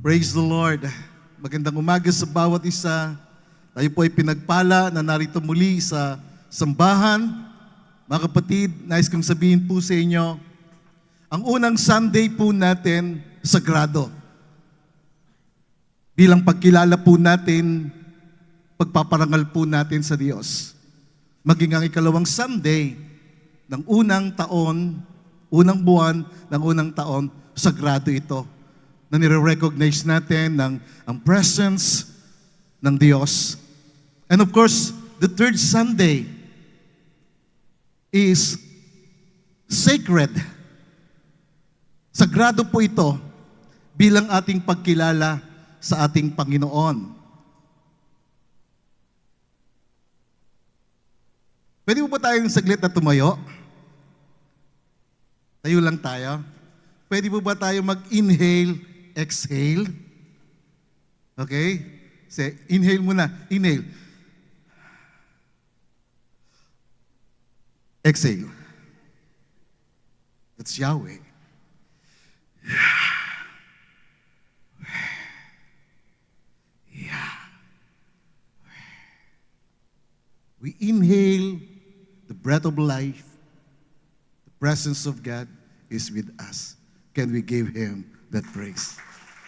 Praise the Lord. Magandang umaga sa bawat isa. Tayo po ay pinagpala na narito muli sa sambahan. Mga kapatid, nais kong sabihin po sa inyo, ang unang Sunday po natin, sagrado. Bilang pagkilala po natin, pagpaparangal po natin sa Diyos. Maging ang ikalawang Sunday ng unang taon, unang buwan ng unang taon, sagrado ito. Na nire-recognize natin ang presence ng Diyos. And of course, the third Sunday is sacred. Sagrado po ito bilang ating pagkilala sa ating Panginoon. Pwede po ba tayong saglit na tumayo? Tayo lang tayo. Pwede po ba tayo mag-inhale, exhale? Okay? Say, inhale muna. Inhale. Exhale. That's Yahweh. We inhale the breath of life. The presence of God is with us. Can we give Him that praise?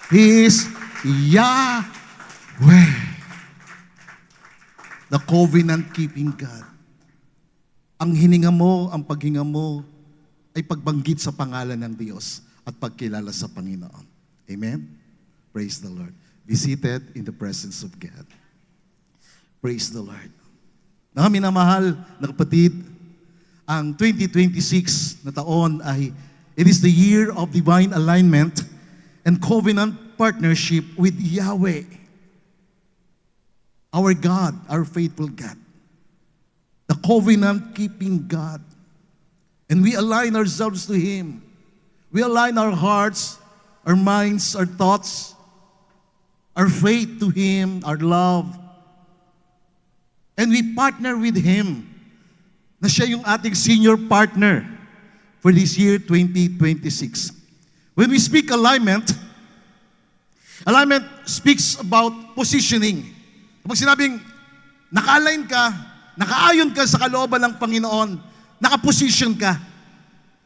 He is Yahweh, the covenant-keeping God. Ang hininga mo, ang paghinga mo, ay pagbanggit sa pangalan ng Diyos at pagkilala sa Panginoon. Amen? Praise the Lord. Be seated in the presence of God. Praise the Lord. Mga minamahal na kapatid, ang 2026 na taon ay it is the year of divine alignment and covenant partnership with Yahweh, our God, our faithful God, the covenant-keeping God. And we align ourselves to Him. We align our hearts, our minds, our thoughts, our faith to Him, our love. And we partner with Him na siya yung ating senior partner for this year 2026. When we speak alignment speaks about positioning. Kapag sinabing naka-align ka, nakaayon ka sa kalooban ng Panginoon, naka-position ka.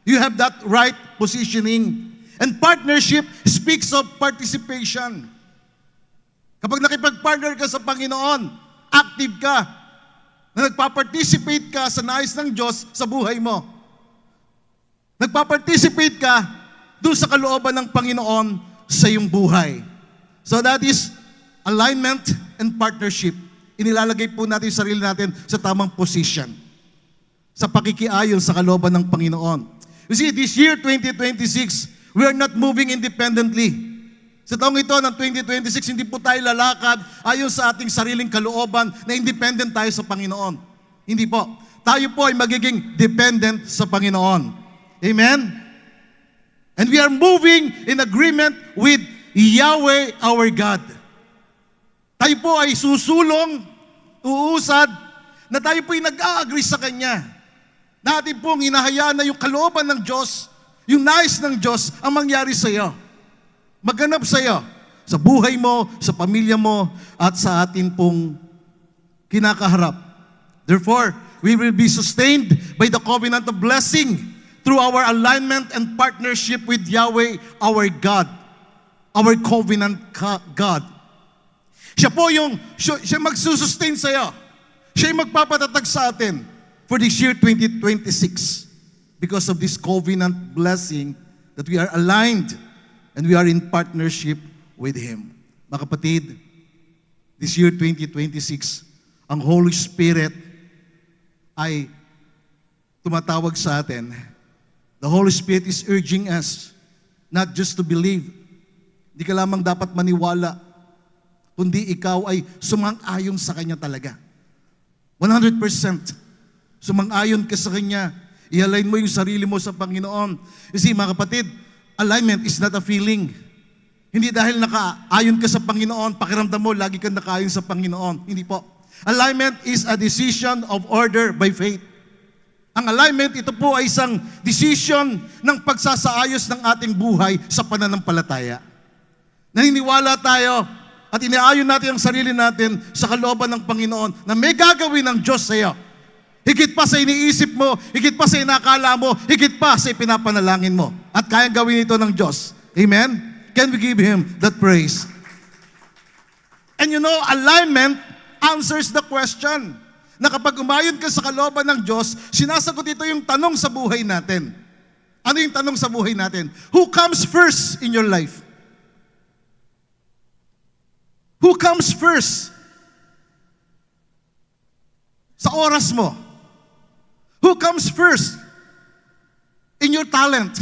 You have that right positioning. And partnership speaks of participation. Kapag nakipag-partner ka sa Panginoon, active ka, na nagpa-participate ka sa nais ng Diyos sa buhay mo. Nagpa-participate ka doon sa kalooban ng Panginoon sa iyong buhay. So that is alignment and partnership. Inilalagay po natin yung sarili natin sa tamang position. Sa pakikiayon sa kalooban ng Panginoon. You see, this year 2026, we are not moving independently. Sa taong ito ng 2026, hindi po tayo lalakad ayon sa ating sariling kalooban na independent tayo sa Panginoon. Hindi po. Tayo po ay magiging dependent sa Panginoon. Amen? And we are moving in agreement with Yahweh, our God. Tayo po ay susulong, uusad, na tayo po ay nag-a-agree sa Kanya. Natin pong hinahayaan na yung kalooban ng Diyos, yung nais ng Diyos, ang mangyari sa iyo. Maganap sa iyo, sa buhay mo, sa pamilya mo, at sa atin pong kinakaharap. Therefore, we will be sustained by the covenant of blessing through our alignment and partnership with Yahweh, our God, our covenant God. Siya po siya magsusustain sa iyo. Siya yung magpapatatag sa atin for this year 2026 because of this covenant blessing that we are aligned and we are in partnership with Him. Mga kapatid, this year 2026, ang Holy Spirit ay tumatawag sa atin. The Holy Spirit is urging us not just to believe. Hindi ka lamang dapat maniwala, kundi ikaw ay sumang-ayon sa Kanya talaga. 100%. Sumang-ayon ka sa Kanya. I-align mo yung sarili mo sa Panginoon. You see, mga kapatid, alignment is not a feeling. Hindi dahil nakaayon ka sa Panginoon, pakiramdam mo, lagi kang nakaayon sa Panginoon. Hindi po. Alignment is a decision of order by faith. Ang alignment, ito po ay isang decision ng pagsasaayos ng ating buhay sa pananampalataya. Naniniwala tayo at inaayon natin ang sarili natin sa kalooban ng Panginoon na may gagawin ng Diyos sa iyo. Higit pa sa iniisip mo, higit pa sa inakala mo, higit pa sa ipinapanalangin mo. At kayang gawin ito ng Diyos. Amen? Can we give Him that praise? And you know, alignment answers the question. Na kapag umayon ka sa kalooban ng Diyos, sinasagot ito yung tanong sa buhay natin. Ano yung tanong sa buhay natin? Who comes first in your life? Who comes first? Sa oras mo. Who comes first in your talent?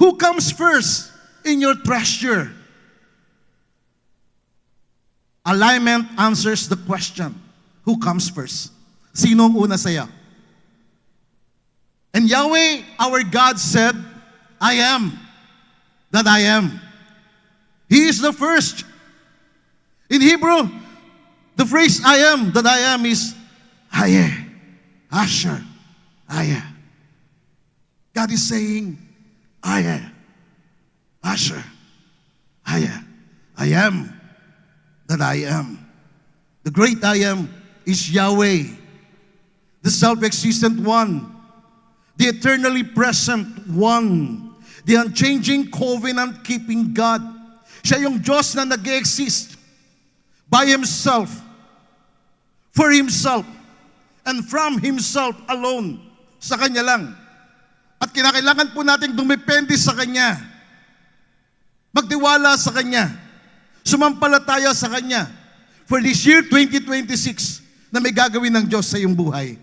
Who comes first in your treasure? Alignment answers the question. Who comes first? Sino ang una sa'yo? And Yahweh, our God, said, I am that I am. He is the first. In Hebrew, the phrase I am that I am is Hayeh, Asher, Ayah. God is saying, Ayah, Asher, Ayah. I am that I am. The great I am is Yahweh, the self-existent one, the eternally present one, the unchanging covenant-keeping God. Siya yung Diyos na nag-exist by Himself, for Himself, and from Himself alone, sa Kanya lang. At kinakailangan po natin dumepende sa Kanya, magtiwala sa Kanya, sumampalataya sa Kanya, for this year 2026, na may gagawin ng Diyos sa iyong buhay.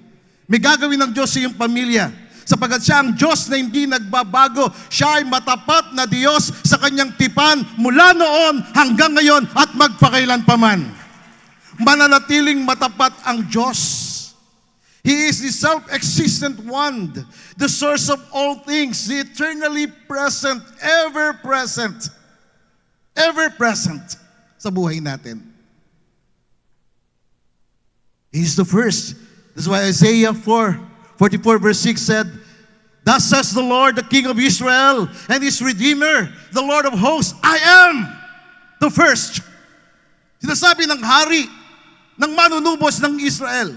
May gagawin ng Diyos sa iyong pamilya, sapagat siya ang Diyos na hindi nagbabago. Siya ay matapat na Diyos sa kanyang tipan mula noon hanggang ngayon at magpakailan pa man. Mananatiling matapat ang Diyos. He is the self-existent one, the source of all things, the eternally present, ever-present sa buhay natin. He is the first. That's why Isaiah 44 verse 6 said, Thus says the Lord, the King of Israel, and His Redeemer, the Lord of hosts, I am the first. Sinasabi ng hari, ng manunubos ng Israel,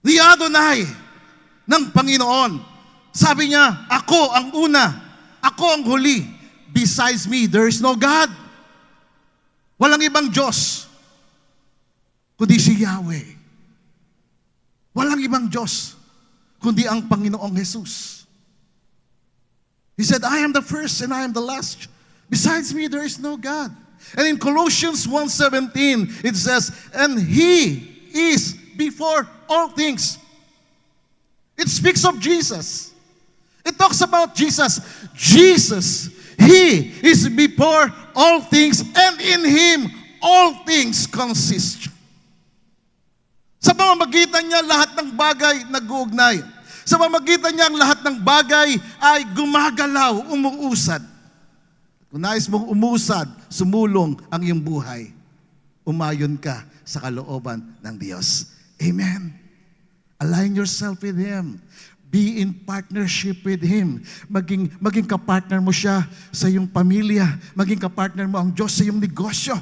ni Adonai, ng Panginoon. Sabi niya, ako ang una, ako ang huli. Besides me, there is no God. Walang ibang Diyos, kundi si Yahweh. Walang ibang Diyos, kundi ang Panginoong Jesus. He said, I am the first and I am the last. Besides me, there is no God. And in Colossians 1:17, it says, and He is before all things. It speaks of Jesus. It talks about Jesus. Jesus, He is before all things, and in Him all things consist. Sa pamamagitan niya, lahat ng bagay nag-uugnay. Sa pamamagitan niya, ang lahat ng bagay ay gumagalaw, umuusad. Kung nais mong umusad, sumulong ang iyong buhay, umayon ka sa kalooban ng Diyos. Amen. Align yourself with Him. Be in partnership with Him. Maging kapartner mo siya sa iyong pamilya. Maging kapartner mo ang Diyos sa iyong negosyo.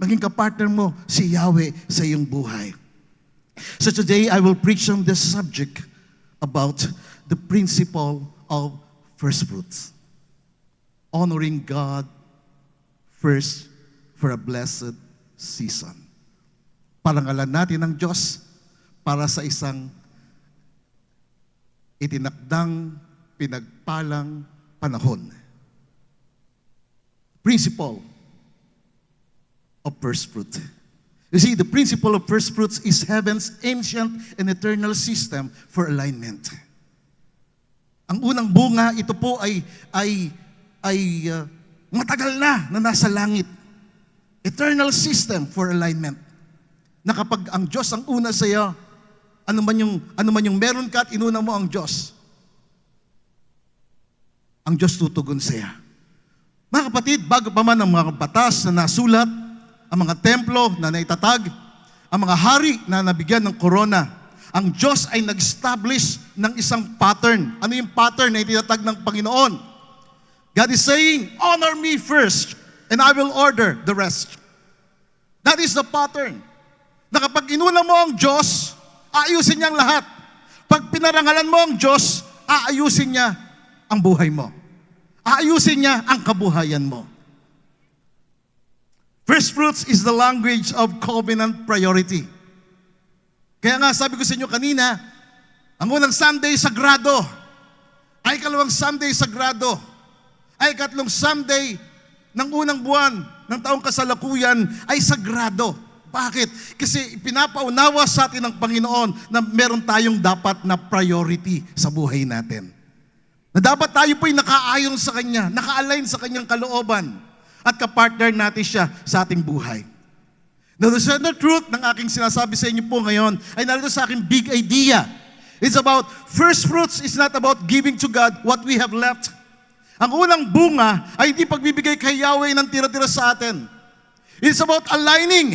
Maging kapartner mo si Yahweh sa iyong buhay. So today, I will preach on this subject about the principle of first fruits. Honoring God first for a blessed season. Parangalan natin ng Diyos para sa isang itinakdang pinagpalang panahon. Principle of first fruit. You see, the principle of first fruits is heaven's ancient and eternal system for alignment. Ang unang bunga, ito po ay matagal na nasa langit. Eternal system for alignment. Na kapag ang Diyos ang una sa iyo, ano man yung meron ka at inuna mo ang Diyos tutugon sa iyo. Mga kapatid, bago pa man ang mga batas na nasulat, ang mga templo na naitatag, ang mga hari na nabigyan ng corona, ang Diyos ay nag-establish ng isang pattern. Ano yung pattern na itinatag ng Panginoon? God is saying, honor me first, and I will order the rest. That is the pattern. Na kapag inuna mo ang Diyos, aayusin niya ang lahat. Pag pinarangalan mo ang Diyos, aayusin niya ang buhay mo. Aayusin niya ang kabuhayan mo. First fruits is the language of covenant priority. Kaya nga sabi ko sa inyo kanina, ang unang Sunday sagrado, ay ikalawang Sunday sagrado, ay ikatlong Sunday ng unang buwan ng taong kasalukuyan ay sagrado. Bakit? Kasi pinapaunawa sa atin ng Panginoon na meron tayong dapat na priority sa buhay natin. Na dapat tayo po'y nakaayon sa Kanya, naka-align sa Kanyang kalooban, at kapartner natin siya sa ating buhay. Now, the center truth ng aking sinasabi sa inyo po ngayon ay narito sa aking big idea. It's about, first fruits is not about giving to God what we have left. Ang unang bunga ay hindi pagbibigay kay Yahweh ng tira-tira sa atin. It's about aligning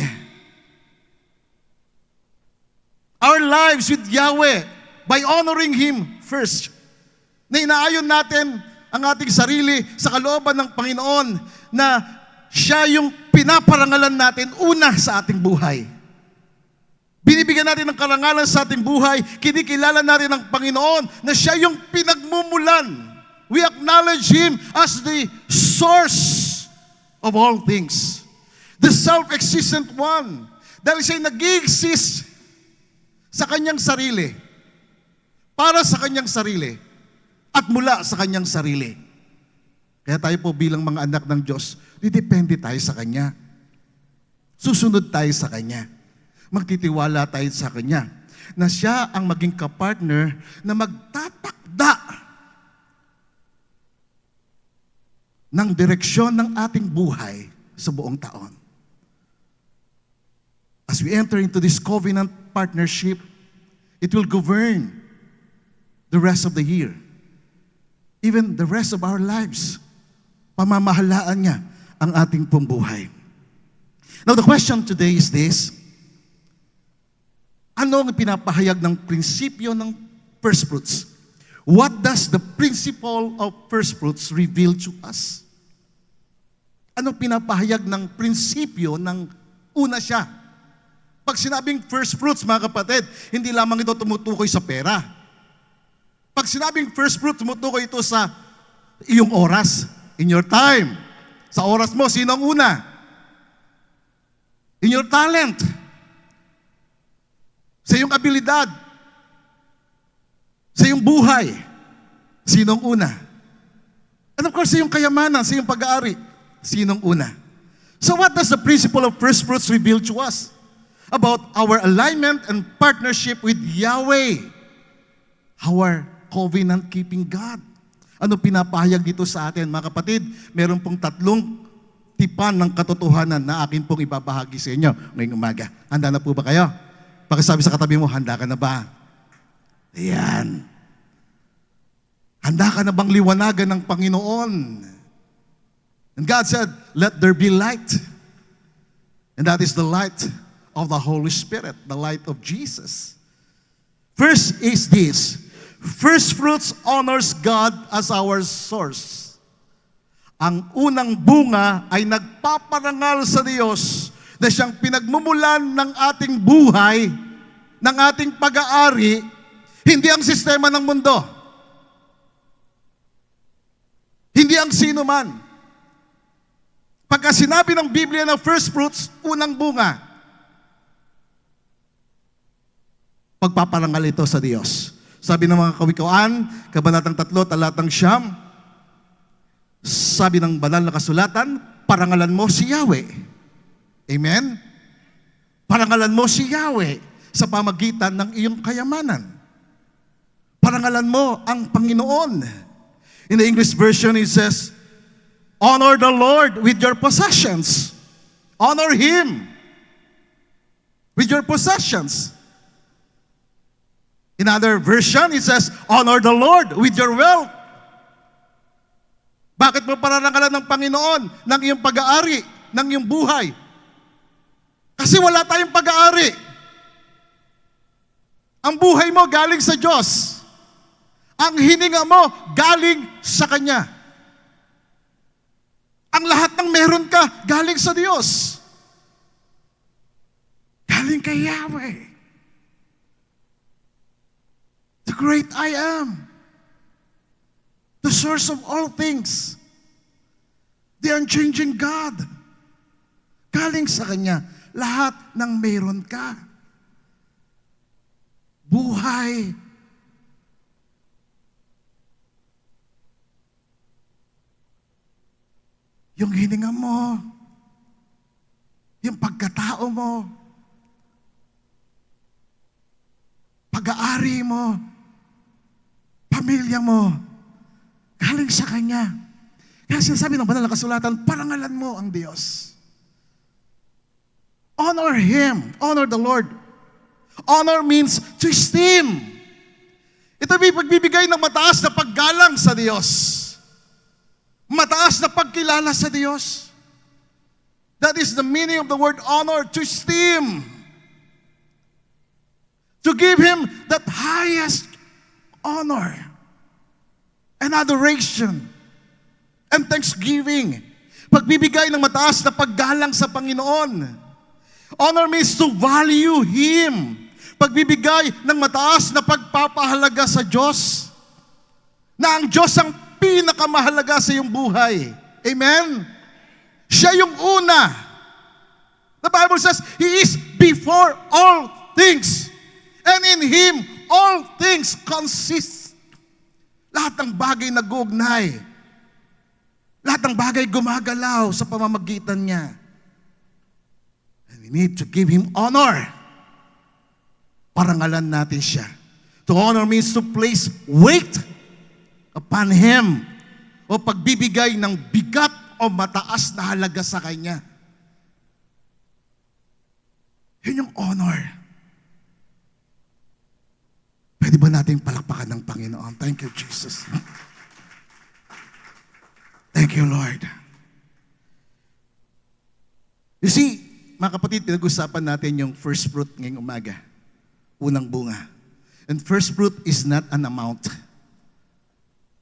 our lives with Yahweh by honoring Him first. Na inaayon natin ang ating sarili sa kalooban ng Panginoon na siya yung pinaparangalan natin una sa ating buhay. Binibigyan natin ng karangalan sa ating buhay, kinikilala natin ang Panginoon na siya yung pinagmumulan. We acknowledge Him as the source of all things. The self-existent one. Dahil siya'y nag-i-exist sa kanyang sarili, para sa kanyang sarili, at mula sa kanyang sarili. Kaya tayo po bilang mga anak ng Diyos, didepende tayo sa Kanya. Susunod tayo sa Kanya. Magtitiwala tayo sa Kanya na siya ang maging kapartner na magtatakda ng direksyon ng ating buhay sa buong taon. As we enter into this covenant partnership, it will govern the rest of the year. Even the rest of our lives. Pamamahalaan niya ang ating pong buhay. Now, the question today is this. Ano ang pinapahayag ng prinsipyo ng first fruits? What does the principle of first fruits reveal to us? Ano pinapahayag ng prinsipyo ng una siya? Pag sinabing first fruits, mga kapatid, hindi lamang ito tumutukoy sa pera. Pag sinabing first fruits, tumutukoy ito sa iyong oras, in your time. Sa oras mo, sino ang una? In your talent. Sa iyong abilidad. Sa iyong buhay. Sino ang una? And of course, sa iyong kayamanan, sa iyong pag-aari. Sino ang una? So what does the principle of first fruits reveal to us? About our alignment and partnership with Yahweh. Our covenant-keeping God. Ano pinapahayag dito sa atin? Mga kapatid, meron pong tatlong tipan ng katotohanan na akin pong ibabahagi sa inyo ngayong umaga. Handa na po ba kayo? Pakisabi sa katabi mo, handa ka na ba? Ayan. Handa ka na bang liwanagan ng Panginoon? And God said, let there be light. And that is the light of the Holy Spirit, the light of Jesus. First is this. First fruits honors God as our source. Ang unang bunga ay nagpaparangal sa Diyos na siyang pinagmumulan ng ating buhay, ng ating pag-aari, hindi ang sistema ng mundo. Hindi ang sino man. Pagka sinabi ng Biblia na first fruits, unang bunga, pagpaparangal ito sa Diyos. Sabi ng mga kawikawan, Kabanatang 3, talatang 9, sabi ng banal na kasulatan, parangalan mo si Yahweh. Amen? Parangalan mo si Yahweh sa pamagitan ng iyong kayamanan. Parangalan mo ang Panginoon. In the English version, it says, honor the Lord with your possessions. Honor Him with your possessions. In other version, it says, honor the Lord with your wealth. Bakit mo pararangalan ng Panginoon ng iyong pag-aari, ng iyong buhay? Kasi wala tayong pag-aari. Ang buhay mo galing sa Diyos. Ang hininga mo galing sa Kanya. Ang lahat ng meron ka, galing sa Diyos. Galing kay Yahweh. The great I am. The source of all things. The unchanging God. Galing sa Kanya, lahat ng meron ka. Buhay. Yung hininga mo, yung pagkatao mo, pag-aari mo, pamilya mo, galing sa Kanya. Kaya sinasabi ng banal na kasulatan, parangalan mo ang Diyos. Honor Him. Honor the Lord. Honor means to esteem. Ito may pagbibigay ng mataas na paggalang sa Diyos. Mataas na pagkilala sa Diyos. That is the meaning of the word honor, to esteem. To give Him that highest honor and adoration and thanksgiving. Pagbibigay ng mataas na paggalang sa Panginoon. Honor means to value Him. Pagbibigay ng mataas na pagpapahalaga sa Diyos. Na ang Diyos ang pinakamahalaga sa iyong buhay. Amen? Siya yung una. The Bible says, He is before all things. And in Him, all things consist. Lahat ng bagay nag-uugnay. Lahat ng bagay gumagalaw sa pamamagitan niya. And we need to give Him honor. Parangalan natin siya. To honor means to place weight upon Him, o pagbibigay ng bigat o mataas na halaga sa Kanya. Yun yung honor. Pwede ba nating palakpakan ng Panginoon? Thank you, Jesus. Thank you, Lord. You see, mga kapatid, pinag-usapan natin yung first fruit ngayong umaga. Unang bunga. And first fruit is not an amount.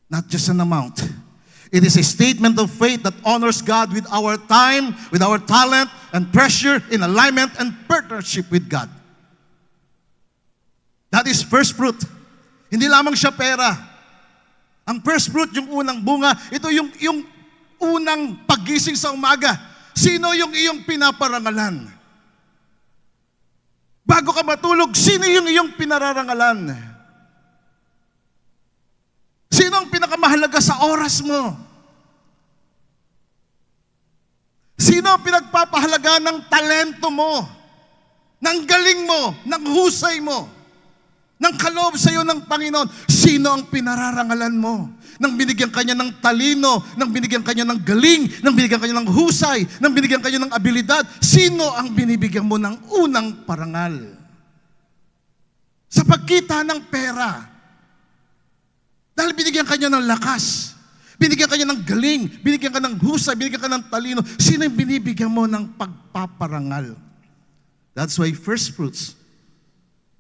Not just an amount. It is a statement of faith that honors God with our time, with our talent, and treasure in alignment and partnership with God. That is first fruit. Hindi lamang siya pera. Ang first fruit, yung unang bunga, ito yung unang pagising sa umaga. Sino yung iyong pinaparangalan? Bago ka matulog, sino yung iyong pinararangalan? Sino ang pinakamahalaga sa oras mo? Sino ang pinagpapahalaga ng talento mo? Ng galing mo? Ng husay mo? Ng kaloob sa iyo ng Panginoon? Sino ang pinararangalan mo? Nang binigyan kanya ng talino, nang binigyan kanya ng galing, nang binigyan kanya ng husay, nang binigyan kanya ng abilidad, sino ang binibigyan mo ng unang parangal? Sa pagkita ng pera. Dahil binigyan kanya ng lakas, binigyan kanya ng galing, binigyan ka ng husay, binigyan ka ng talino, sino yung binibigyan mo ng pagpaparangal? That's why first fruits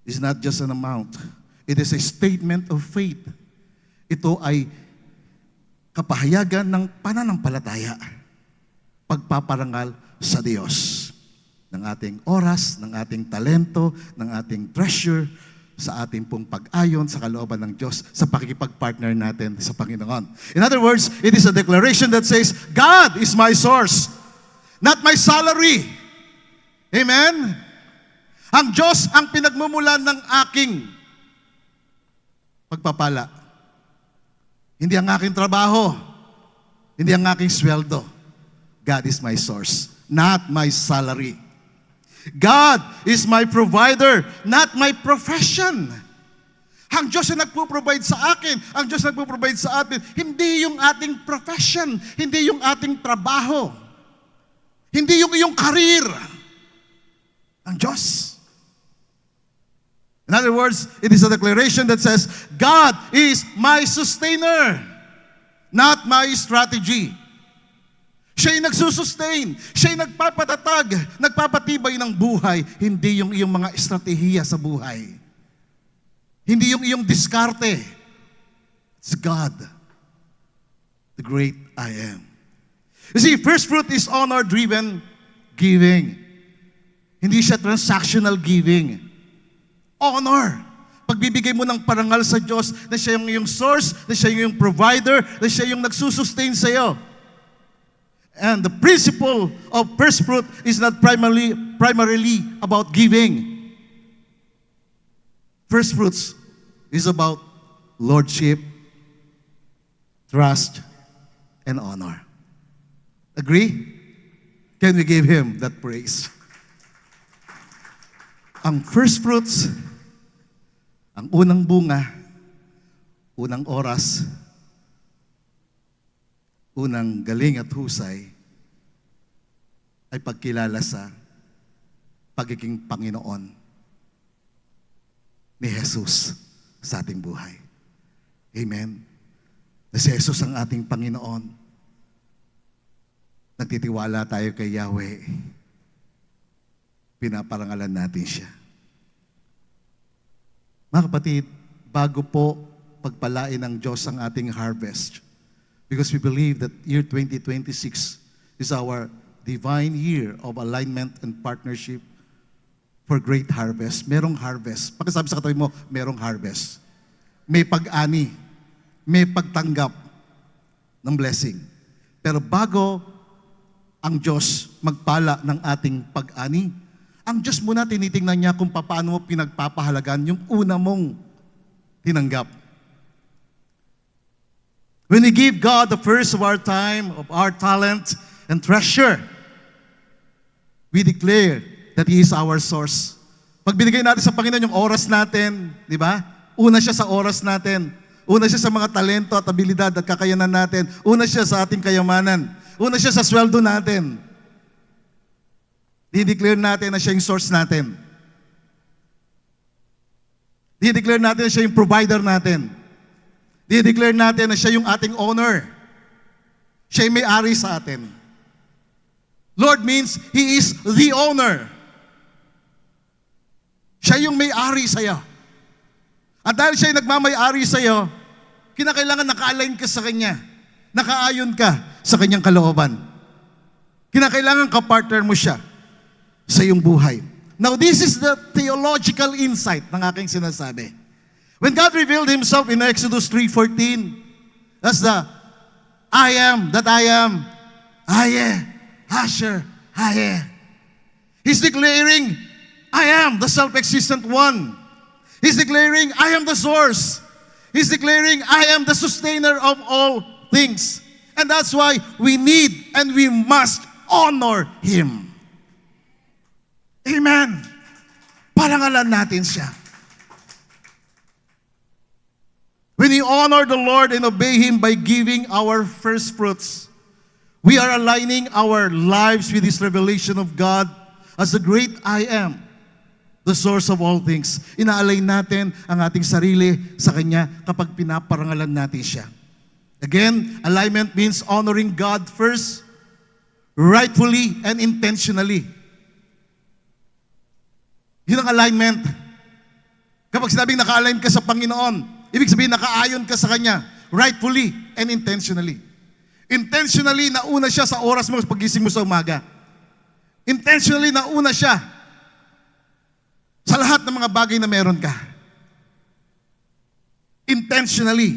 is not just an amount. It is a statement of faith. Ito ay kapahayagan ng pananampalataya. Pagpaparangal sa Diyos. Ng ating oras, ng ating talento, ng ating treasure, sa ating pong pag-ayon sa kalooban ng Diyos sa pakikipag-partner natin sa Panginoon. In other words, it is a declaration that says, God is my source, not my salary. Amen? Ang Diyos ang pinagmumulan ng aking pagpapala. Hindi ang aking trabaho, hindi ang aking sweldo. God is my source, not my salary. God is my provider, not my profession. Ang Diyos ang nagpo-provide sa akin, ang Diyos ang nagpo-provide sa atin, hindi yung ating profession, hindi yung ating trabaho, hindi yung iyong career. Ang Diyos. In other words, it is a declaration that says, God is my sustainer, not my strategy. Siya yung nagsusustain. Siya yung nagpapatatag, nagpapatibay ng buhay. Hindi yung iyong mga estratehiya sa buhay. Hindi yung iyong diskarte. It's God, the great I am. You see, first fruit is honor-driven giving. Hindi siya transactional giving. Honor. Pagbibigay mo ng parangal sa Diyos na siya yung iyong source, na siya yung provider, na siya yung nagsusustain sa iyo. And the principle of first fruit is not primarily about giving. First fruits is about lordship, trust, and honor. Agree? Can we give Him that praise? Ang first fruits, ang unang bunga, unang oras, unang galing at husay, ay pagkilala sa pagiging Panginoon ni Jesus sa ating buhay. Amen? Na si Jesus ang ating Panginoon. Nagtitiwala tayo kay Yahweh. Pinaparangalan natin siya. Mga kapatid, bago po pagpalain ng Diyos ang ating harvest, because we believe that year 2026 is our divine year of alignment and partnership for great harvest. Merong harvest. Pakisabi sa katabi mo, merong harvest. May pag-ani. May pagtanggap ng blessing. Pero bago ang Diyos magpala ng ating pag-ani, ang Diyos muna tinitingnan niya kung paano mo pinagpapahalagan yung una mong tinanggap. When we give God the first of our time, of our talent and treasure, we declare that He is our source. Pag binigay natin sa Panginoon yung oras natin, di ba? Una siya sa oras natin. Una siya sa mga talento at abilidad at kakayanan natin. Una siya sa ating kayamanan. Una siya sa sweldo natin. Di-declare natin na siya yung source natin. Di-declare natin na siya yung provider natin. Di-declare natin na siya yung ating owner. Siya yung may-ari sa atin. Lord means He is the owner. Siya yung may-ari sa'yo. At dahil siya yung nagmamay-ari sa'yo, kinakailangan naka-align ka sa Kanya. Nakaayon ka sa Kanyang kalooban. Kinakailangan ka-partner mo siya sa iyong buhay. Now, this is the theological insight ng aking sinasabi. When God revealed Himself in Exodus 3:14, as the I am that I am, Aye, Asher, Aye. He's declaring, I am the self-existent one. He's declaring, I am the source. He's declaring, I am the sustainer of all things. And that's why we need and we must honor Him. Amen. Parangalan natin siya. When we honor the Lord and obey Him by giving our first fruits, we are aligning our lives with this revelation of God as the great I am, the source of all things. Ina-align natin ang ating sarili sa Kanya kapag pinaparangalan natin siya. Again, alignment means honoring God first, rightfully and intentionally. Yun ang alignment. Kapag sinabing naka-align ka sa Panginoon, ibig sabihin nakaayon ka sa Kanya, rightfully and intentionally. Intentionally, nauna siya sa oras mo pagising mo sa umaga. Intentionally, nauna siya sa lahat ng mga bagay na meron ka. Intentionally,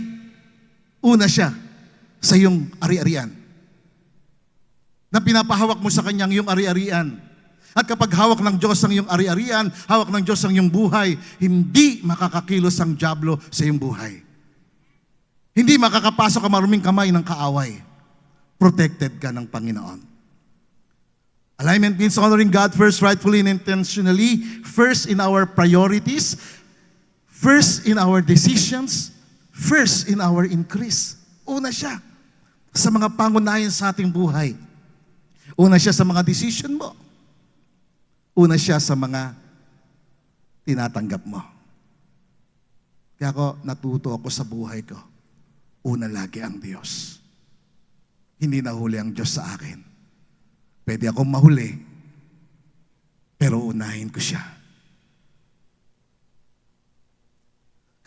una siya sa iyong ari-arian. Na pinapahawak mo sa Kanyang iyong ari-arian. At kapag hawak ng Diyos ang iyong ari-arian, hawak ng Diyos ang iyong buhay, hindi makakakilos ang dyablo sa iyong buhay. Hindi makakapasok ang maruming kamay ng kaaway. Protected ka ng Panginoon. Alignment means honoring God first, rightfully and intentionally, first in our priorities, first in our decisions, first in our increase. Una siya sa mga pangunahin sa ating buhay. Una siya sa mga decision mo. Una siya sa mga tinatanggap mo. Kaya natuto ako sa buhay ko. Una lagi ang Diyos. Hindi nahuli ang Diyos sa akin. Pwede akong mahuli, pero unahin ko siya.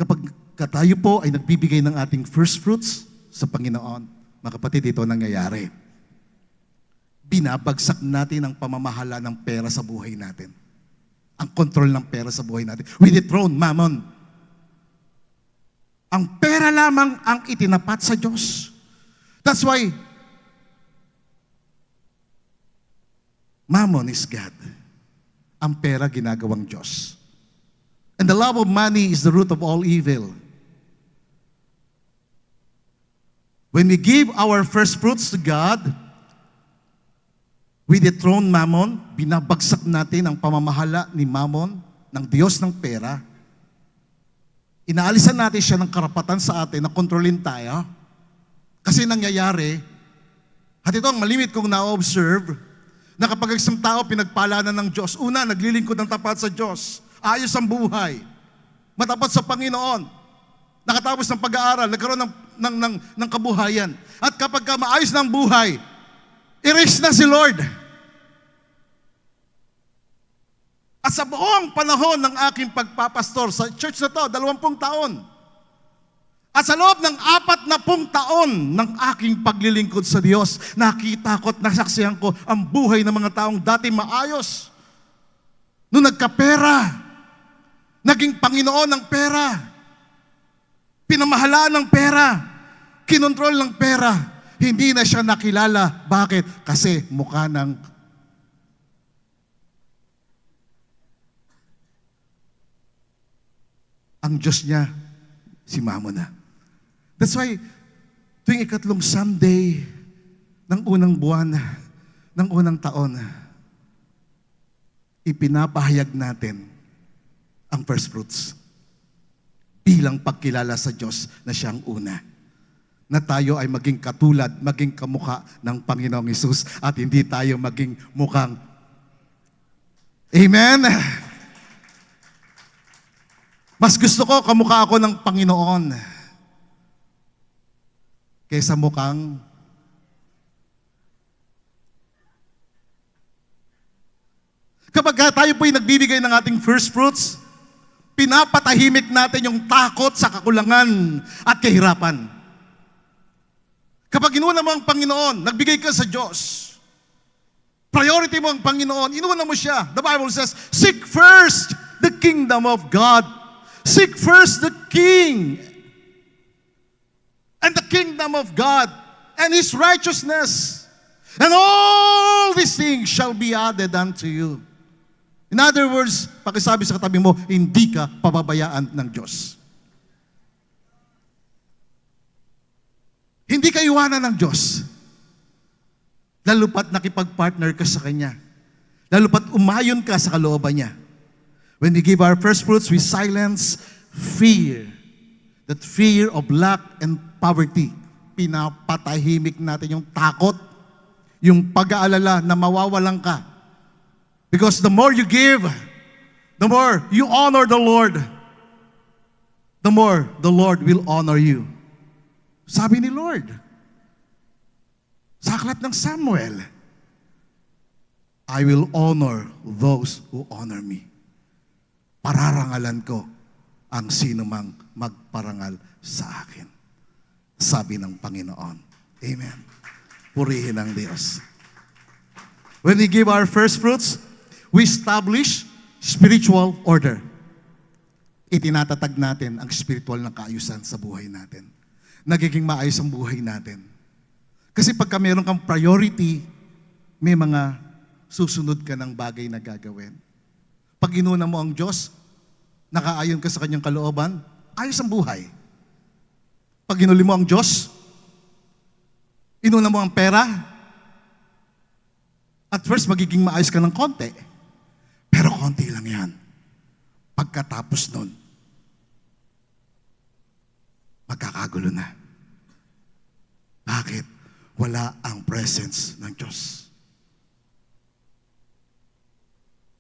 Kapag tayo po ay nagbibigay ng ating first fruits sa Panginoon, mga kapatid, ito nangyayari. binabagsak natin ang pamamahala ng pera sa buhay natin. Ang control ng pera sa buhay natin. We dethrone mammon. Ang pera lamang ang itinapat sa Diyos. That's why mammon is God. Ang pera ginagawang Diyos. And the love of money is the root of all evil. When we give our first fruits to God, we dethrone mammon, binabagsak natin ang pamamahala ni mammon, ng Diyos ng pera. Inaalisan natin siya ng karapatan sa atin na kontrolin tayo. Kasi nangyayari, at ito ang malimit kong na-observe, na kapag isang tao pinagpalanan ng Diyos, una, naglilingkod ng tapat sa Diyos, ayos ang buhay, matapat sa Panginoon, nakatapos ng pag-aaral, nagkaroon ng kabuhayan. At kapag maayos ng buhay, erase na si Lord. At sa buong panahon ng aking pagpapastor sa church na to, 20 taon. At sa loob ng 40 taon ng aking paglilingkod sa Diyos, nakita ko at nasaksihan ko ang buhay ng mga taong dati maayos. Nung nagkapera, naging Panginoon ng pera, pinamahalaan ng pera, kinontrol ng pera, hindi na siya nakilala. Bakit? Kasi mukha ng ang Diyos niya, si Mammon na. That's why, tuwing ikatlong Sunday ng unang buwan, ng unang taon, ipinapahayag natin ang first fruits bilang pagkilala sa Diyos na siyang una. Na tayo ay maging katulad, maging kamukha ng Panginoong Hesus at hindi tayo maging mukhang Amen? Mas gusto ko kamukha ako ng Panginoon kaysa mukhang kapag tayo po'y nagbibigay ng ating first fruits, pinapatahimik natin yung takot sa kakulangan at kahirapan. Kapag inuna mo ang Panginoon, nagbigay ka sa Diyos, priority mo ang Panginoon, inuna mo siya. The Bible says, seek first the kingdom of God. Seek first the King and the kingdom of God and His righteousness. And all these things shall be added unto you. In other words, pakisabi sa katabi mo, hindi ka pababayaan ng Diyos. Hindi ka iwanan ng Diyos. Lalo pat nakipag-partner ka sa Kanya. Lalo pat umayon ka sa kalooban niya. When we give our first fruits, we silence fear. That fear of lack and poverty. Pinapatahimik natin yung takot, yung pag-aalala na mawawalan ka. Because the more you give, the more you honor the Lord, the more the Lord will honor you. Sabi ni Lord, sa aklat ng Samuel, I will honor those who honor me. Pararangalan ko ang sino mang magparangal sa akin. Sabi ng Panginoon. Amen. Purihin ang Diyos. When we give our first fruits, we establish spiritual order. Itinatatag natin ang spiritual na kaayusan sa buhay natin. Nagiging maayos ang buhay natin. Kasi pagka meron kang priority, may mga susunod ka ng bagay na gagawin. Pag inuna mo ang Diyos, nakaayon ka sa Kanyang kalooban, ayos ang buhay. Pag inuli mo ang Diyos, inuna mo ang pera, at first magiging maayos ka ng konti. Pero konti lang yan. Pagkatapos nun, magkakagulo na. Bakit? Wala ang presence ng Diyos.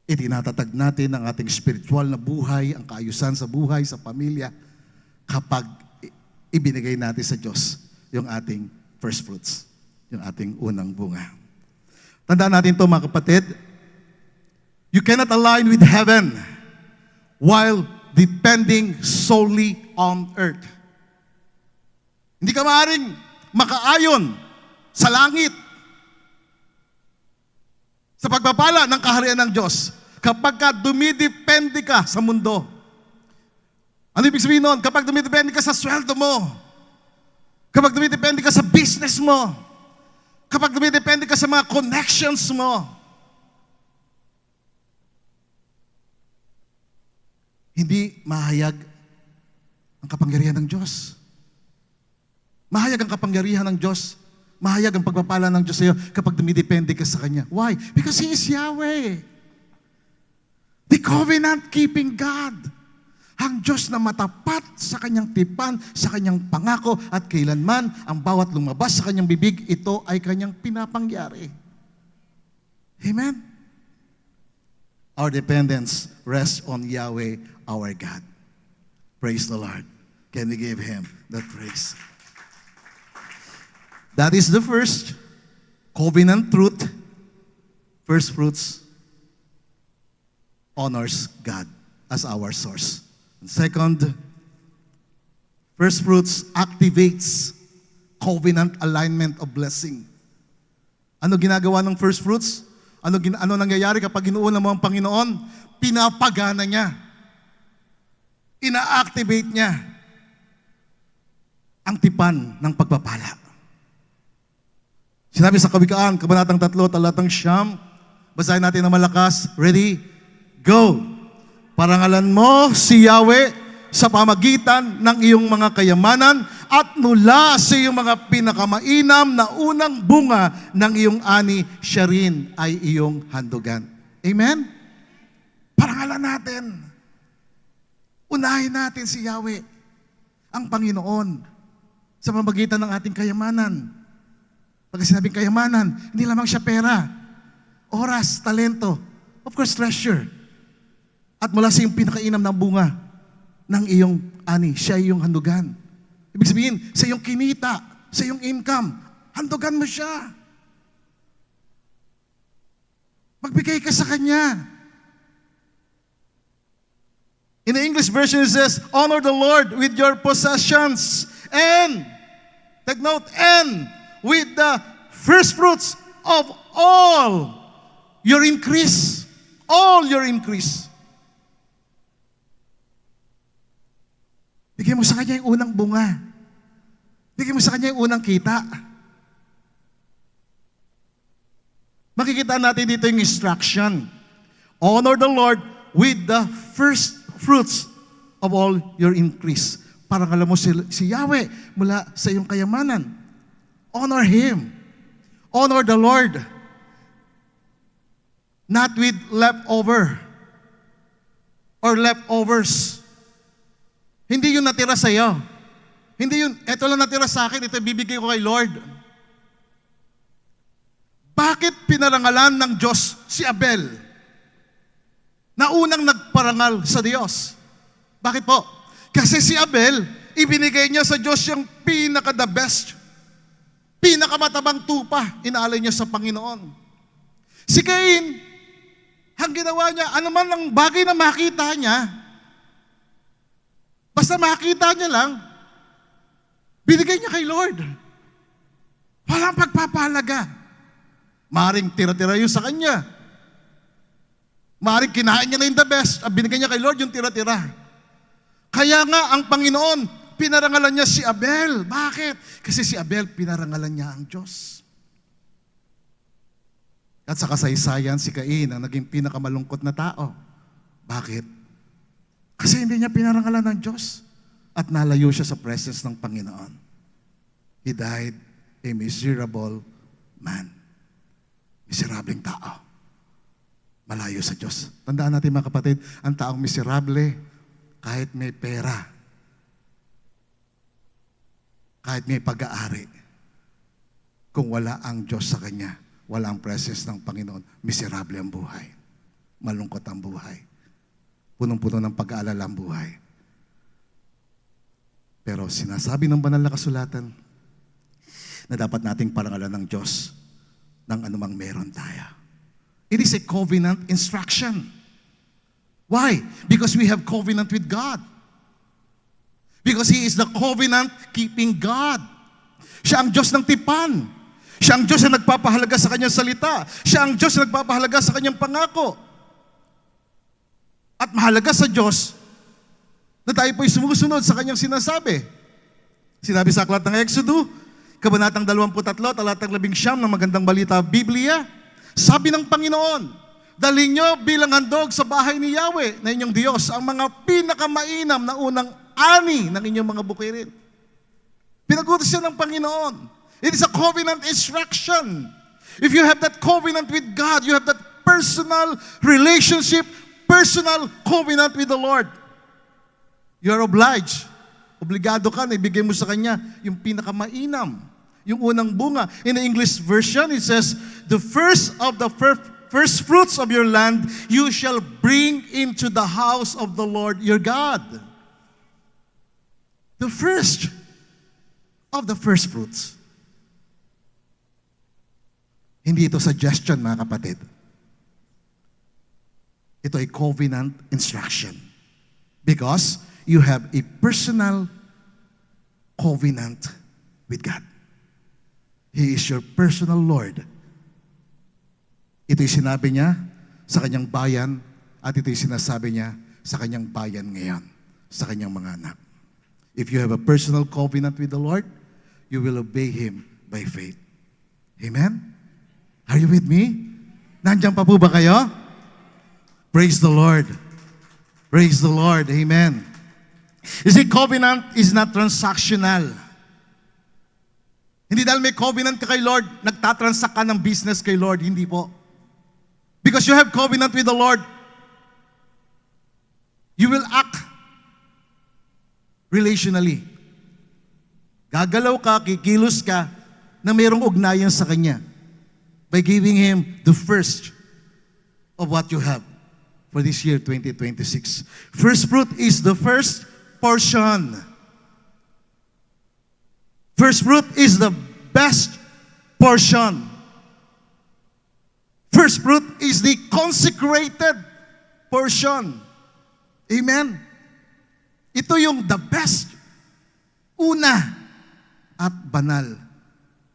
Itinatatag natin ang ating spiritual na buhay, ang kaayusan sa buhay, sa pamilya, kapag ibinigay natin sa Diyos yung ating first fruits, yung ating unang bunga. Tandaan natin ito, mga kapatid. You cannot align with heaven while depending solely on earth. Hindi ka maaaring makaayon sa langit sa pagpapala ng kaharian ng Diyos kapag ka dumidepende ka sa mundo. Ano ibig sabihin nun? Kapag dumidepende ka sa sweldo mo, kapag dumidepende ka sa business mo, kapag dumidepende ka sa mga connections mo, hindi mahayag ang kapangyarihan ng Diyos. Mahayag ang kapangyarihan ng Diyos. Mahayag ang pagpapala ng Diyos sa iyo kapag dumidepende ka sa Kanya. Why? Because He is Yahweh. The covenant-keeping God. Ang Diyos na matapat sa Kanyang tipan, sa Kanyang pangako, at kailanman ang bawat lumabas sa Kanyang bibig, ito ay Kanyang pinapangyari. Amen? Our dependence rests on Yahweh, our God. Praise the Lord. Can we give Him that praise? That is the first covenant truth. First fruits honors God as our source. And second, first fruits activates covenant alignment of blessing. Ano ginagawa ng first fruits? Ano nangyayari kapag inuuna mo ang Panginoon? Pinapagana niya. Ina-activate niya ang tipan ng pagpapala. Sinabi sa Kawikaan, Kabanatang 3, Talatang 9, basahin natin na malakas. Ready? Go! Parangalan mo si Yahweh sa pamagitan ng iyong mga kayamanan at mula sa iyong mga pinakamainam na unang bunga ng iyong ani, siya rin ay iyong handugan. Amen? Parangalan natin. Unahin natin si Yahweh, ang Panginoon, sa pamagitan ng ating kayamanan. Pag sinabing kayamanan, hindi lamang siya pera, oras, talento, of course, treasure. At mula sa iyong pinakainam na bunga ng iyong ani, siya iyong handugan. Ibig sabihin, sa iyong kinita, sa iyong income, handugan mo siya. Magbigay ka sa Kanya. In the English version, it says, honor the Lord with your possessions and, take note, and with the first fruits of all your increase. All your increase. Bigyan mo sa Kanya yung unang bunga. Bigyan mo sa Kanya yung unang kita. Makikita natin dito yung instruction. Honor the Lord with the first fruits of all your increase. Parang alam mo si Yahweh mula sa iyong kayamanan. Honor Him. Honor the Lord. Not with leftover or leftovers. Hindi yun natira sa iyo. Hindi yun, eto lang natira sa akin, ito bibigay ko kay Lord. Bakit pinarangalan ng Diyos si Abel na unang nagparangal sa Diyos? Bakit po? Kasi si Abel, ibinigay niya sa Diyos yung pinaka-the best, pinakamatabang tupa, inaalay niya sa Panginoon. Si Cain, ang ginawa niya, ano man ang bagay na makita niya, basta makita niya lang, binigay niya kay Lord. Walang pagpapahalaga. Maring tira-tira yun sa kanya. Maring kinain niya na yung the best, binigay niya kay Lord yung tira-tira. Kaya nga ang Panginoon, pinarangalan niya si Abel. Bakit? Kasi si Abel, pinarangalan niya ang Diyos. At sa kasaysayan, si Cain ang naging pinakamalungkot na tao. Bakit? Kasi hindi niya pinarangalan ng Diyos at nalayo siya sa presence ng Panginoon. He died a miserable man. Miserableng tao. Malayo sa Diyos. Tandaan natin mga kapatid, ang taong miserable, kahit may pera, kahit may pag-aari, kung wala ang Diyos sa kanya, wala ang presence ng Panginoon, miserable ang buhay. Malungkot ang buhay. Punong-puno ng pag-aalala ang buhay. Pero sinasabi ng banal na kasulatan na dapat nating parangalan ng Diyos ng anumang meron tayo. It is a covenant instruction. Why? Because we have covenant with God. Because He is the covenant-keeping God. Siya ang Diyos ng tipan. Siya ang Diyos na nagpapahalaga sa kanyang salita. Siya ang Diyos na nagpapahalaga sa kanyang pangako. At mahalaga sa Diyos na tayo po'y sumusunod sa kanyang sinasabi. Sinabi sa aklat ng Exodo, Kabanatang 23, talatang 19 ng Magandang Balita, Biblia, sabi ng Panginoon, dalhin nyo bilang handog sa bahay ni Yahweh na inyong Diyos ang mga pinakamainam na unang ani ng inyong mga bukirin. Pinagutos siya ng Panginoon. It is a covenant instruction. If you have that covenant with God, you have that personal relationship, personal covenant with the Lord. You are obliged. Obligado ka na ibigay mo sa Kanya yung pinakamainam, yung unang bunga. In the English version, it says, the first of the first fruits of your land, you shall bring into the house of the Lord your God. The first of the first fruits. Hindi ito suggestion, mga kapatid. Ito ay covenant instruction. Because you have a personal covenant with God. He is your personal Lord. Ito'y sinabi niya sa kanyang bayan at ito'y sinasabi niya sa kanyang bayan ngayon, sa kanyang mga anak. If you have a personal covenant with the Lord, you will obey Him by faith. Amen? Are you with me? Nandiyan pa po ba kayo? Praise the Lord. Praise the Lord. Amen. You see, covenant is not transactional. Hindi dahil may covenant ka kay Lord, nagtatransact ka ng business kay Lord. Hindi po. Because you have covenant with the Lord, you will act relationally. Gagalaw ka, kikilos ka, na mayroong ugnayan sa Kanya by giving Him the first of what you have for this year, 2026. First fruit is the first portion. First fruit is the best portion. First fruit is the consecrated portion. Amen? Ito yung the best, una, at banal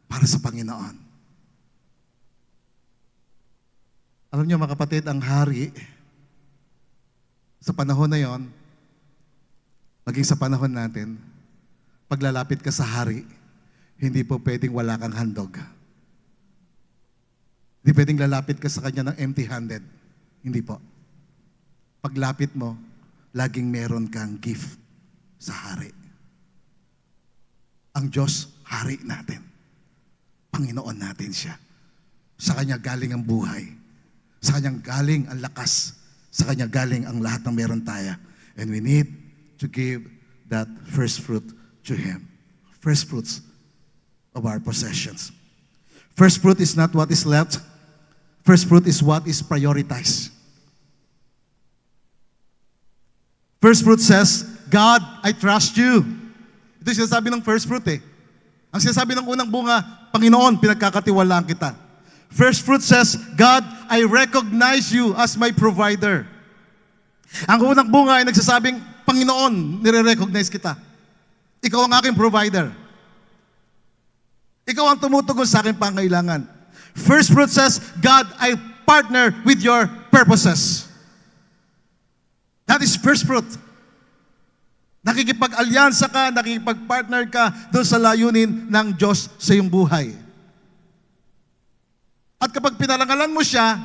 para sa Panginoon. Alam niyo mga kapatid, ang hari, sa panahon na yon, maging sa panahon natin, paglalapit ka sa hari, hindi po pwedeng wala kang handog. Hindi pwedeng lalapit ka sa kanya ng empty-handed. Hindi po. Paglapit mo, laging meron kang gift sa hari. Ang Diyos, hari natin. Panginoon natin siya. Sa Kanya galing ang buhay. Sa Kanya galing ang lakas. Sa Kanya galing ang lahat ng meron tayo. And we need to give that first fruit to Him. First fruits of our possessions. First fruit is not what is left. First fruit is what is prioritized. First fruit says, God, I trust you. Ito yung sinasabi ng first fruit eh. Ang sinasabi ng unang bunga, Panginoon, pinagkakatiwalaan kita. First fruit says, God, I recognize you as my provider. Ang unang bunga ay nagsasabing, Panginoon, nire-recognize kita. Ikaw ang aking provider. Ikaw ang tumutugon sa aking pangailangan. First fruit says, God, I partner with your purposes. That is first fruit. Nakikipag-alyansa ka, nakikipag-partner ka doon sa layunin ng Diyos sa iyong buhay. At kapag pinarangalan mo siya,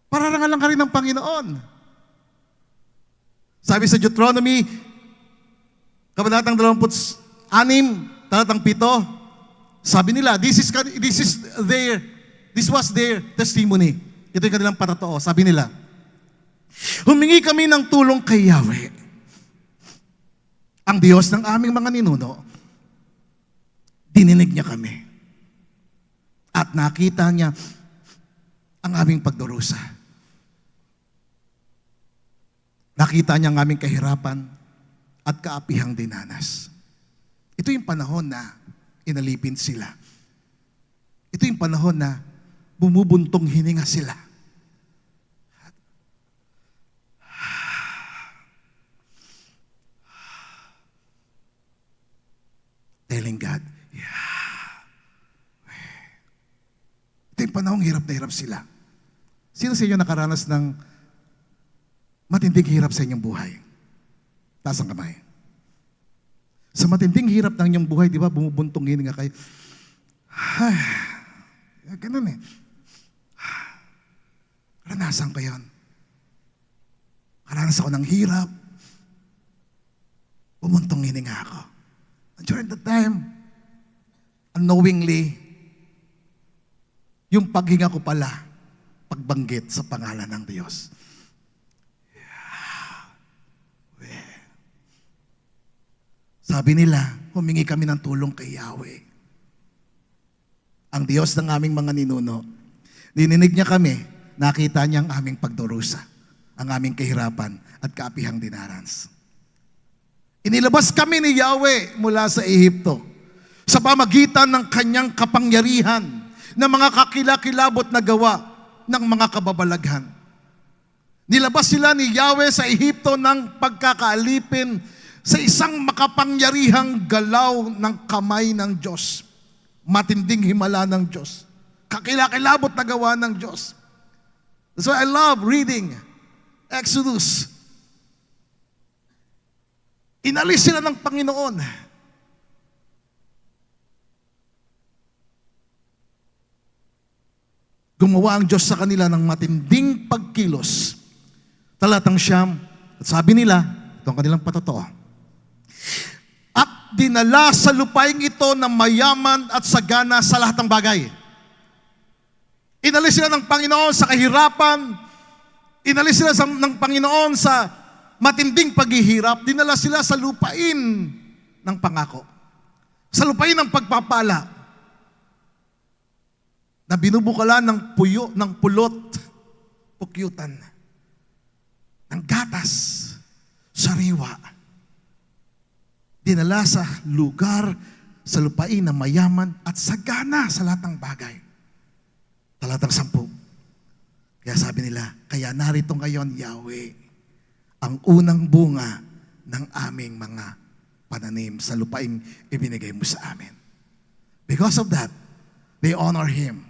pararangalan ka rin ng Panginoon. Sabi sa Deuteronomy, Kabanatang 26, talatang 7, sabi nila, this was their testimony. Ito yung kanilang patotoo. Sabi nila, humingi kami ng tulong kay Yahweh, ang Diyos ng aming mga ninuno. Dininig niya kami. At nakita niya ang aming pagdurusa. Nakita niya ang aming kahirapan at kaapihang dinanas. Ito yung panahon na inalipin sila. Ito yung panahon na bumubuntong hininga sila. Telling God, yeah, panahong hirap na hirap sila. Sino sa inyo nakaranas ng matinding hirap sa inyong buhay? Taas ang kamay. Sa matinding hirap ng inyong buhay, di ba, bumubuntong hininga kayo. Ganun eh. Karanasan ko yun. Karanasan ko ng hirap. Bumuntong hininga ako. And during that time, unknowingly, yung paghinga ko pala, pagbanggit sa pangalan ng Diyos. Sabi nila, humingi kami ng tulong kay Yahweh. Ang Diyos ng aming mga ninuno. Dininig niya kami, nakita niya ang aming pagdurusa, ang aming kahirapan at kaapihang dinarans. Inilabas kami ni Yahweh mula sa Ehipto sa pamagitan ng kanyang kapangyarihan ng mga kakilakilabot na gawa ng mga kababalaghan. Nilabas sila ni Yahweh sa Ehipto ng pagkakaalipin sa isang makapangyarihang galaw ng kamay ng Diyos. Matinding himala ng Diyos. Kakilakilabot na gawa ng Diyos. That's why I love reading Exodus. Inalis sila ng Panginoon. Gumawa ang Diyos sa kanila ng matinding pagkilos. Talatang 9, at sabi nila, ito ang kanilang patotoo. At dinala sa lupaing ito na mayaman at sagana sa lahat ng bagay. Inalis sila ng Panginoon sa kahirapan, inalis sila ng Panginoon sa matinding paghihirap, dinala sila sa lupain ng pangako. Sa lupain ng pagpapala, na binubukalan ng puyo, ng pulot, pukyutan, ng gatas, sariwa. Dinala sa lugar, sa lupain na mayaman at sagana sa lahat ng bagay. Talatang 10. Kaya sabi nila, kaya narito ngayon, Yahweh, ang unang bunga ng aming mga pananim sa lupain ibinigay mo sa amin. Because of that, they honor Him.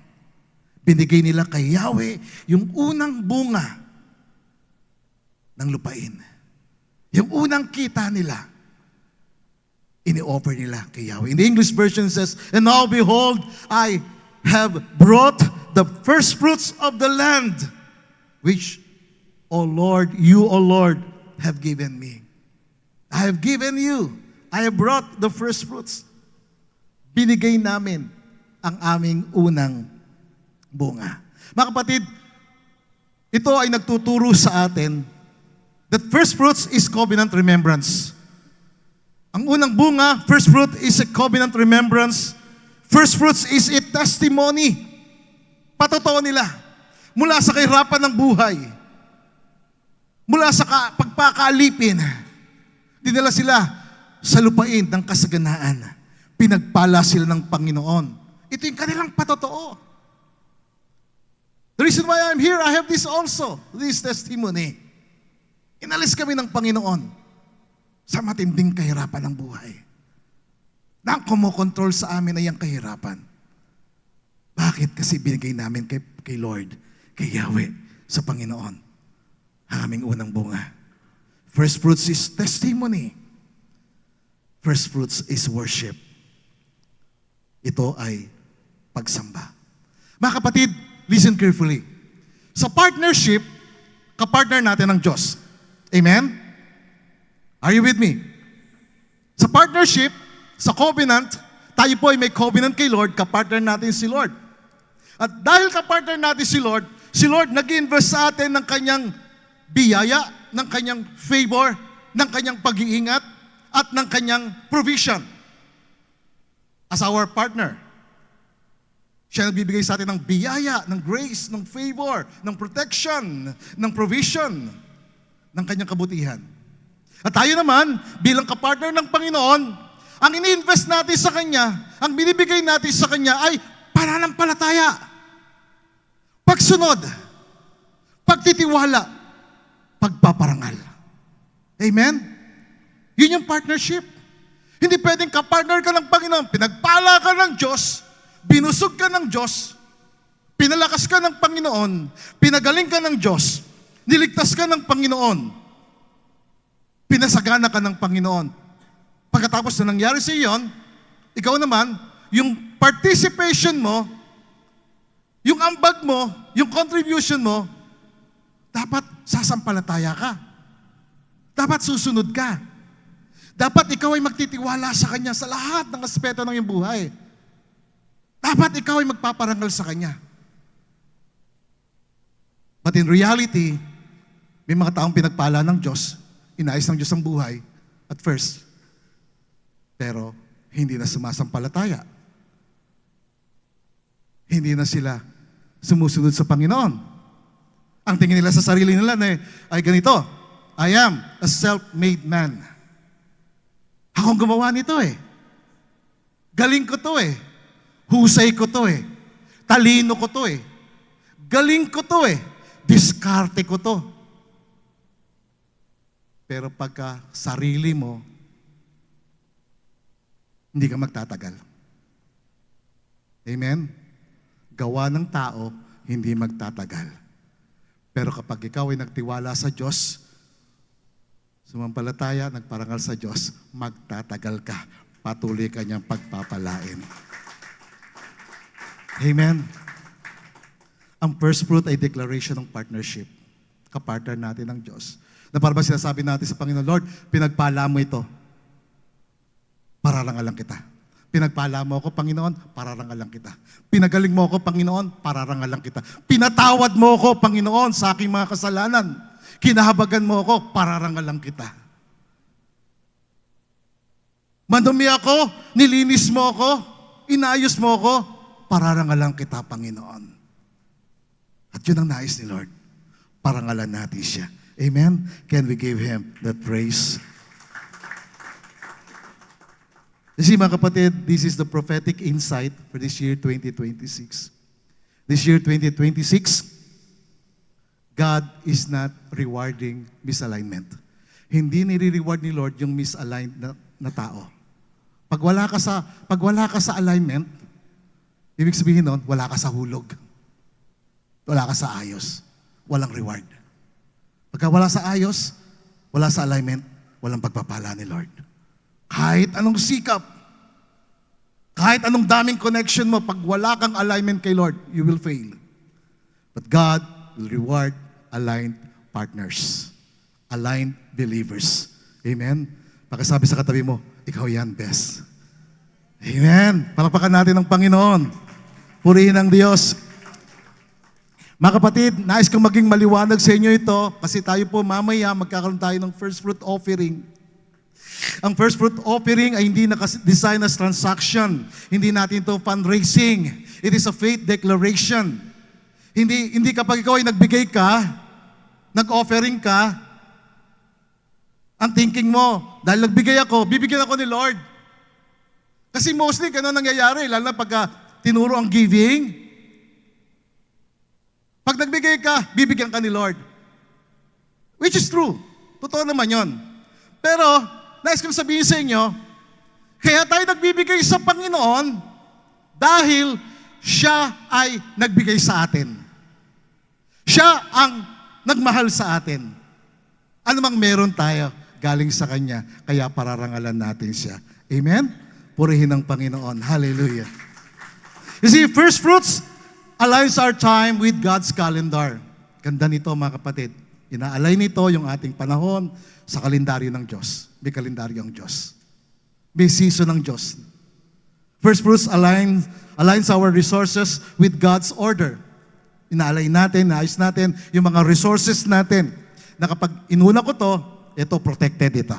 Binigay nila kay Yahweh yung unang bunga ng lupain. Yung unang kita nila, ini-offer nila kay Yahweh. In the English version says, and now behold, I have brought the first fruits of the land, which, O Lord, you, O Lord, have given me. I have given you. I have brought the first fruits. Binigay namin ang aming unang bunga. Mga kapatid, ito ay nagtuturo sa atin that first fruits is covenant remembrance. Ang unang bunga, first fruit is a covenant remembrance. First fruits is a testimony. Patotoo nila. Mula sa kahirapan ng buhay. Mula sa pagpakaalipin. Dinala sila sa lupain ng kasaganaan. Pinagpala sila ng Panginoon. Ito yung kanilang patotoo. The reason why I'm here, I have this also, this testimony. Inalis kami ng Panginoon sa matinding kahirapan ng buhay. Na ang kumokontrol sa amin ay ang kahirapan. Bakit? Kasi binigay namin kay Lord, kay Yahweh, sa Panginoon, ang aming unang bunga. First fruits is testimony. First fruits is worship. Ito ay pagsamba. Mga kapatid, listen carefully. Sa partnership, kapartner natin ang Diyos. Amen? Are you with me? Sa partnership, sa covenant, tayo po ay may covenant kay Lord, kapartner natin si Lord. At dahil kapartner natin si Lord nag-invest sa atin ng kanyang biyaya, ng kanyang favor, ng kanyang pag-iingat, at ng kanyang provision. As our partner, siya nagbibigay sa atin ng biyaya, ng grace, ng favor, ng protection, ng provision, ng kanyang kabutihan. At tayo naman, bilang kapartner ng Panginoon, ang ini-invest natin sa Kanya, ang binibigay natin sa Kanya ay pananampalataya, pagsunod, pagtitiwala, pagpaparangal. Amen? Yun yung partnership. Hindi pwedeng kapartner ka ng Panginoon, pinagpala ka ng Diyos, binusog ka ng Diyos, Pinalakas ka ng Panginoon, pinagaling ka ng Diyos, niligtas ka ng Panginoon, pinasagana ka ng Panginoon. Pagkatapos na nangyari sa iyon, ikaw naman, yung participation mo, yung ambag mo, yung contribution mo, dapat sasampalataya ka. Dapat susunod ka. Dapat ikaw ay magtitiwala sa Kanya sa lahat ng aspeto ng iyong buhay. Dapat ikaw ay magpaparangal sa Kanya. But in reality, may mga taong pinagpala ng Diyos, inayos ng Diyos ang buhay at first, pero hindi na sumasampalataya. Hindi na sila sumusunod sa Panginoon. Ang tingin nila sa sarili nila ay ganito, I am a self-made man. Akong gumawa nito eh. Galing ko to eh. Husay ko to eh. Talino ko to eh. Galing ko to eh. Diskarte ko to. Pero pagka sarili mo, hindi ka magtatagal. Amen? Gawa ng tao, hindi magtatagal. Pero kapag ikaw ay nagtiwala sa Diyos, sumampalataya, nagparangal sa Diyos, magtatagal ka. Patuloy ka niyang pagpapalain. Amen? Ang first fruit ay declaration ng partnership. Kapartner natin ng Diyos. Na parang sinasabi natin sa Panginoon, Lord, pinagpala mo ito. Pararangalan kita. Pinagpala mo ako, Panginoon, pararangalan kita. Pinagaling mo ako, Panginoon, pararangalan kita. Pinatawad mo ako, Panginoon, sa aking mga kasalanan. Kinahabagan mo ako, pararangalan kita. Mandumi ako, nilinis mo ako, inayos mo ako, pararangalan kita, Panginoon. At yun ang nais ni Lord. Parangalan natin siya. Amen? Can we give Him that praise? Kasi mga kapatid, this is the prophetic insight for this year 2026. This year 2026, God is not rewarding misalignment. Hindi nire-reward ni Lord yung misaligned na tao. Pag wala ka sa alignment, ibig sabihin nun, wala ka sa hulog. Wala ka sa ayos. Walang reward. Pagka wala sa ayos, wala sa alignment, walang pagpapala ni Lord. Kahit anong sikap, kahit anong daming connection mo, pag wala kang alignment kay Lord, you will fail. But God will reward aligned partners, aligned believers. Amen? Pagkasabi sa katabi mo, ikaw yan, best. Amen? Palakpakan natin ang Panginoon. Purihin ang Diyos. Mga kapatid, nais kong maging maliwanag sa inyo ito kasi tayo po mamaya magkakaroon tayo ng first fruit offering. Ang first fruit offering ay hindi naka-design as transaction. Hindi natin ito fundraising. It is a faith declaration. Hindi kapag ikaw ay nagbigay ka, nag-offering ka, ang thinking mo, dahil nagbigay ako, bibigyan ako ni Lord. Kasi mostly, ganun nangyayari, lalo na pagka tinuro ang giving. Pag nagbigay ka, bibigyan ka ni Lord. Which is true. Totoo naman yon. Pero, nais kong sabihin sa inyo, kaya tayo nagbibigay sa Panginoon dahil siya ay nagbigay sa atin. Siya ang nagmahal sa atin. Ano mang meron tayo, galing sa Kanya, kaya pararangalan natin siya. Amen? Purihin ang Panginoon. Hallelujah. You see, first fruits aligns our time with God's calendar. Ganda nito mga kapatid. Ina-align nito yung ating panahon sa kalendaryo ng Diyos. May kalendaryo ang Diyos. May season ng Diyos. First fruits aligns our resources with God's order. Ina-align natin, naayos natin yung mga resources natin na kapag inuna ko to, ito protected ito.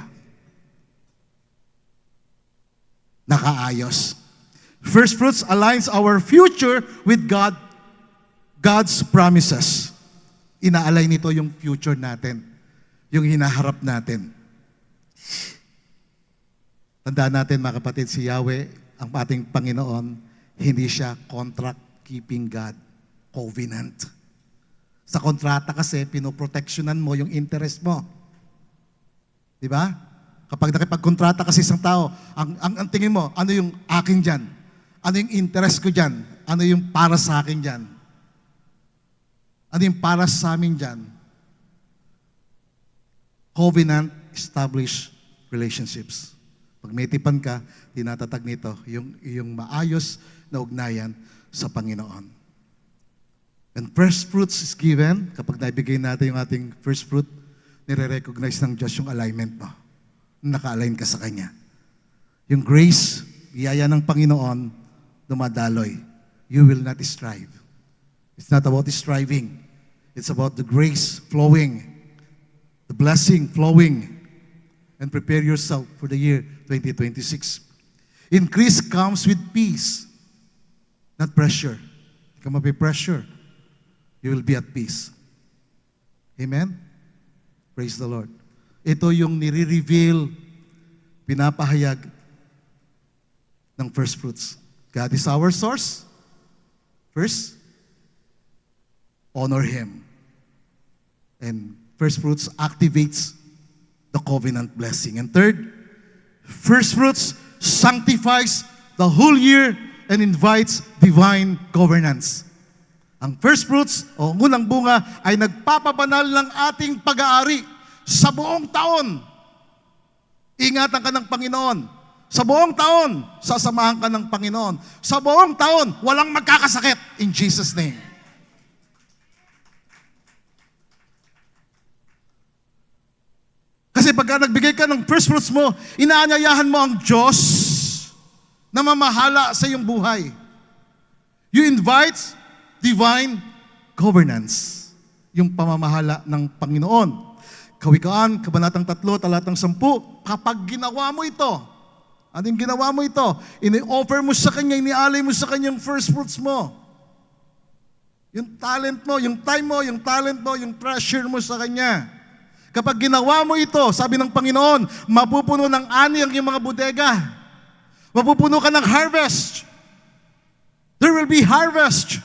Nakaayos. First fruits aligns our future with God's promises. Ina-align nito yung future natin, yung hinaharap natin. Tandaan natin mga kapatid, si Yahweh, ang ating Panginoon, hindi siya contract-keeping God, covenant. Sa kontrata kasi, pinoproteksyonan mo yung interest mo. Di ba? Kapag nakipagkontrata kasi isang tao, ang tingin mo, ano yung akin dyan? Ano yung interest ko dyan? Ano yung para sa akin dyan? Ano yung para sa amin dyan? Covenant established relationships. Pag may tipan ka, tinatatag nito yung maayos na ugnayan sa Panginoon. And first fruits is given, kapag naibigay natin yung ating first fruit, nire-recognize ng Diyos yung alignment mo. Naka-align ka sa Kanya. Yung grace, biyaya ng Panginoon, dumadaloy. You will not strive. It's not about striving. It's about the grace flowing, the blessing flowing, and prepare yourself for the year 2026. Increase comes with peace, not pressure. Hindi ka mapipressure. You will be at peace. Amen? Praise the Lord. Ito yung nire-reveal, pinapahayag ng first fruits. God is our source. First, honor Him. And first fruits activates the covenant blessing. And third, first fruits sanctifies the whole year and invites divine governance. Ang first fruits o unang bunga ay nagpapabanal ng ating pag-aari sa buong taon. Ingatan ka ng Panginoon. Sa buong taon, sasamahan ka ng Panginoon. Sa buong taon, walang magkakasakit. In Jesus' name. Kasi pagka nagbigay ka ng first fruits mo, inaanyayahan mo ang Diyos na mamahala sa iyong buhay. You invite divine governance. Yung pamamahala ng Panginoon. Kawikaan, Kabanatang 3, Talatang 10, kapag ginawa mo ito, anong ginawa mo ito? Ini-offer mo sa Kanya, inialay mo sa Kanya yung first fruits mo. Yung talent mo, yung time mo, yung talent mo, yung treasure mo sa Kanya. Kapag ginawa mo ito, sabi ng Panginoon, mapupuno ng ani ang iyong mga bodega. Mapupuno ka ng harvest. There will be harvest.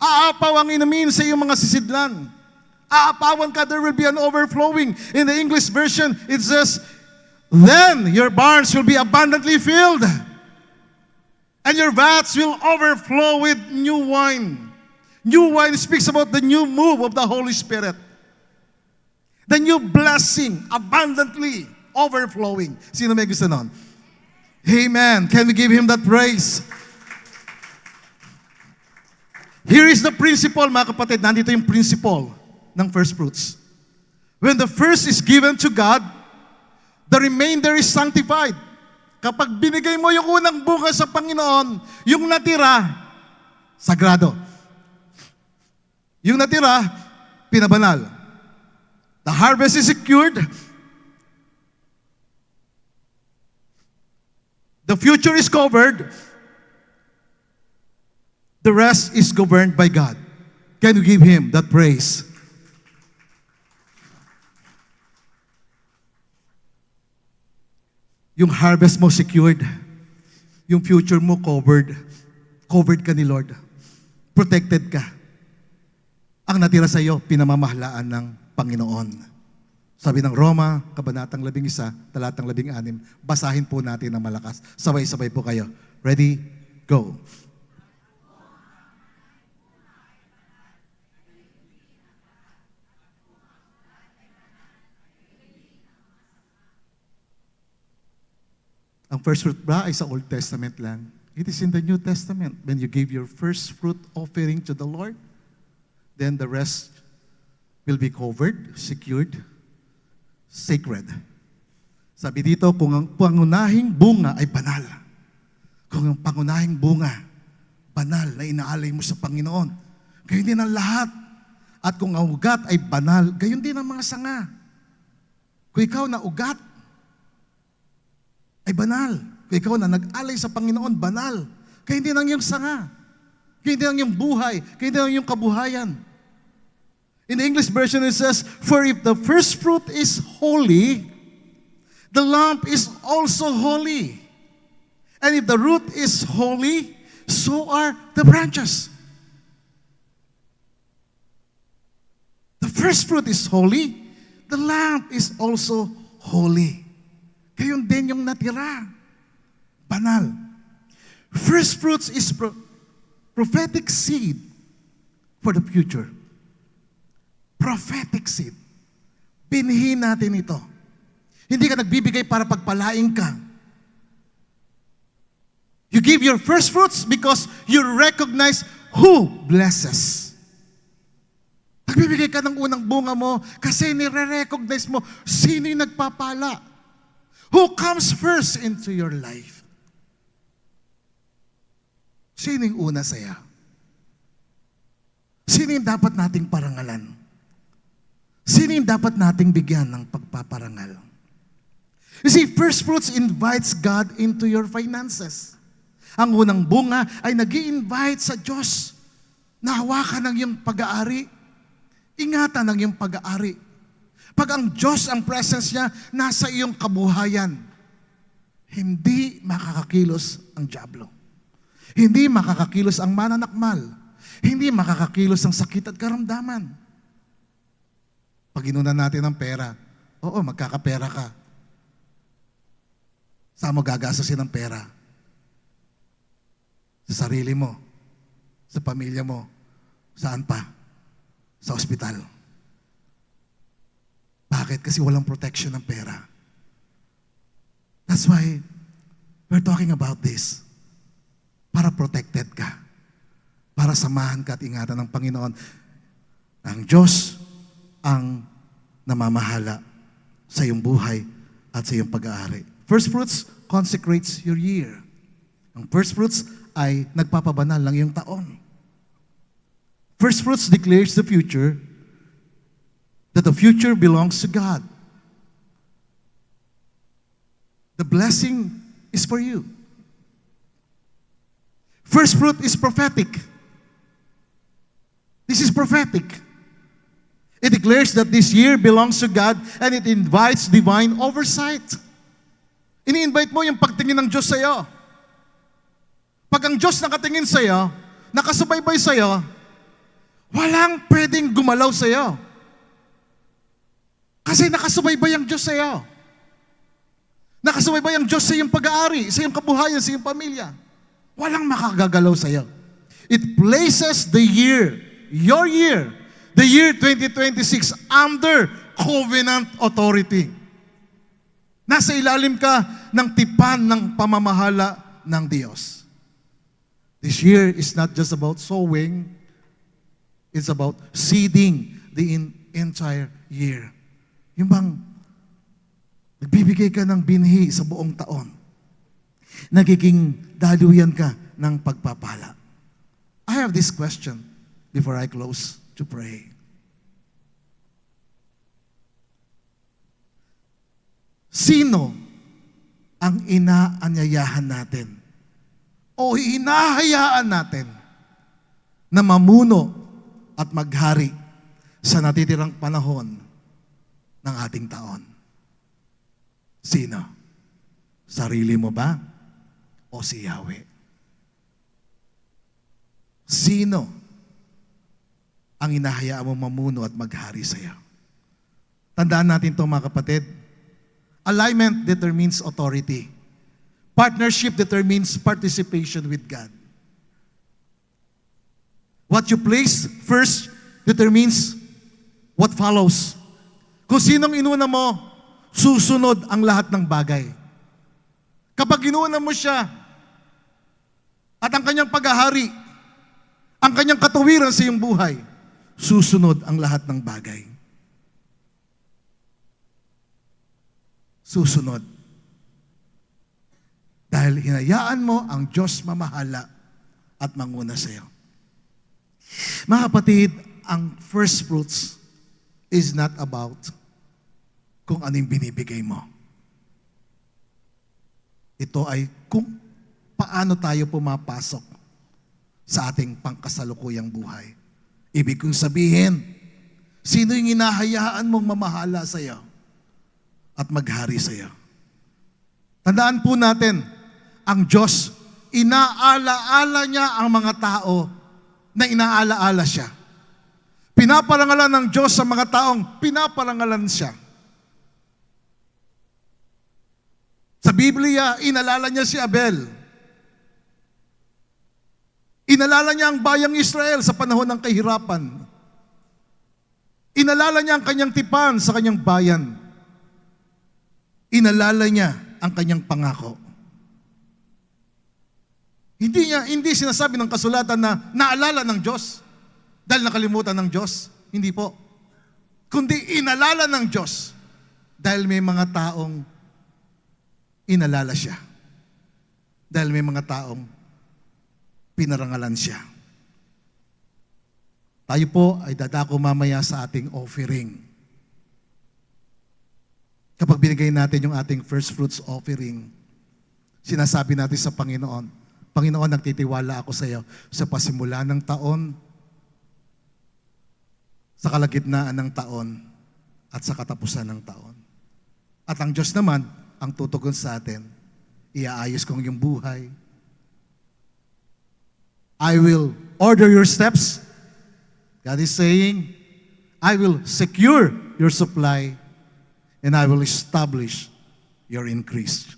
Aapaw ang inamin sa iyong mga sisidlan. Aapawan ka, there will be an overflowing. In the English version, it says, then your barns will be abundantly filled, and your vats will overflow with new wine. New wine speaks about the new move of the Holy Spirit. The new blessing, abundantly overflowing. Sino may gusto nun? Amen. Can we give Him that praise? Here is the principle, mga kapatid. Nandito yung principle ng first fruits. When the first is given to God, the remainder is sanctified. Kapag binigay mo yung unang bunga sa Panginoon, yung natira, sagrado. Yung natira, pinabanal. The harvest is secured. The future is covered. The rest is governed by God. Can you give Him that praise? Yung harvest mo secured. Yung future mo covered. Covered ka ni Lord. Protected ka. Ang natira sa iyo, pinamamahalaan ng Panginoon. Sabi ng Roma, Kabanatang 11, Talatang 16, basahin po natin ng malakas. Sabay-sabay po kayo. Ready? Go. Ang first fruit ba ay sa Old Testament lang? It is in the New Testament. When you give your first fruit offering to the Lord, then the rest will be covered, secured, sacred. Sabi dito, kung ang pangunahing bunga ay banal, kung ang pangunahing bunga, banal na inaalay mo sa Panginoon, gayon din ang lahat. At kung ang ugat ay banal, gayon din ang mga sanga. Kung ikaw na ugat, ay banal. Kung ikaw na nag-alay sa Panginoon, banal. Kaya hindi lang yung sanga. Kaya hindi lang yung buhay. Kaya hindi lang yung kabuhayan. In the English version, it says, for if the first fruit is holy, the lump is also holy. And if the root is holy, so are the branches. The first fruit is holy, the lump is also holy. Gayon din yung natira. Banal. First fruits is prophetic seed for the future. Prophetic seed. Binhi natin ito. Hindi ka nagbibigay para pagpalaing ka. You give your first fruits because you recognize who blesses. Nagbibigay ka ng unang bunga mo kasi nire-recognize mo sino yung nagpapala. Who comes first into your life? Sino yung una sa'yo? Sino yung dapat nating parangalan? Sino yung dapat nating bigyan ng pagpaparangal? You see, first fruits invites God into your finances. Ang unang bunga ay nag-i-invite sa Diyos na hawakan ng iyong pag-aari. Ingatan ng iyong pag-aari. Pag ang Diyos, ang presence niya, nasa iyong kabuhayan, hindi makakakilos ang dyablo. Hindi makakakilos ang mananakmal. Hindi makakakilos ang sakit at karamdaman. Pag inunan natin ang pera, oo, magkakapera ka. Saan mo gagasasin ang pera? Sa sarili mo, sa pamilya mo, saan pa? Sa ospital. Bakit? Kasi walang protection ng pera. That's why we're talking about this. Para protected ka. Para samahan ka at ingatan ng Panginoon. Ang Diyos ang namamahala sa iyong buhay at sa iyong pag-aari. First fruits consecrates your year. Ang first fruits ay nagpapabanal ng iyong taon. First fruits declares the future, that the future belongs to God. The blessing is for you. First fruit is prophetic. This is prophetic. It declares that this year belongs to God and it invites divine oversight. Ini-invite mo yung pagtingin ng Diyos sa iyo. Pag ang Diyos nakatingin sa iyo, nakasubaybay sa iyo, walang pwedeng gumalaw sa iyo. Kasi nakasubaybay ang Diyos sa iyo. Nakasubaybay ang Diyos sa iyong pag-aari, sa iyong kabuhayan, sa iyong pamilya. Walang makagagalaw sa iyo. It places the year, your year, the year 2026 under covenant authority. Nasa ilalim ka ng tipan ng pamamahala ng Diyos. This year is not just about sowing, it's about seeding the entire year. Yung bang nagbibigay ka ng binhi sa buong taon. Nagiging daluyan ka ng pagpapala. I have this question before I close to pray. Sino ang inaanyayahan natin o hinahayaan natin na mamuno at maghari sa natitirang panahon ng ating taon? Sino? Sarili mo ba o si Yahweh? Sino ang inahayaan mo mamuno at maghari sa iyo? Tandaan natin ito, mga kapatid. Alignment determines authority. Partnership determines participation with God. What you place first determines what follows. Kung sinong inuna mo, susunod ang lahat ng bagay. Kapag inuna mo siya at ang kanyang paghahari, ang kanyang katuwiran sa iyong buhay, susunod ang lahat ng bagay. Susunod. Dahil hinayaan mo ang Diyos mamahala at manguna sa iyo. Mga kapatid, ang first fruits is not about kung anong binibigay mo. Ito ay kung paano tayo pumapasok sa ating pangkasalukuyang buhay. Ibig kong sabihin, sino yung hinahayaan mong mamahala sa iyo at maghari sa iyo? Tandaan po natin, ang Diyos, inaalaala niya ang mga tao na inaalaala siya. Pinaparangalan ng Diyos sa mga taong pinaparangalan siya. Sa Biblia, inalala niya si Abel. Inalala niya ang bayang Israel sa panahon ng kahirapan. Inalala niya ang kanyang tipan sa kanyang bayan. Inalala niya ang kanyang pangako. Hindi sinasabi ng kasulatan na naalala ng Diyos dahil nakalimutan ng Diyos. Hindi po. Kundi inalala ng Diyos dahil may mga taong inalala siya. Dahil may mga taong pinarangalan siya. Tayo po ay dadako mamaya sa ating offering. Kapag binigay natin yung ating first fruits offering, sinasabi natin sa Panginoon, Panginoon, nagtitiwala ako sa iyo sa pasimula ng taon, sa kalagitnaan ng taon, at sa katapusan ng taon. At ang Diyos naman, ang tutugon sa atin, iaayos ko ang iyong buhay. I will order your steps. God is saying, I will secure your supply and I will establish your increase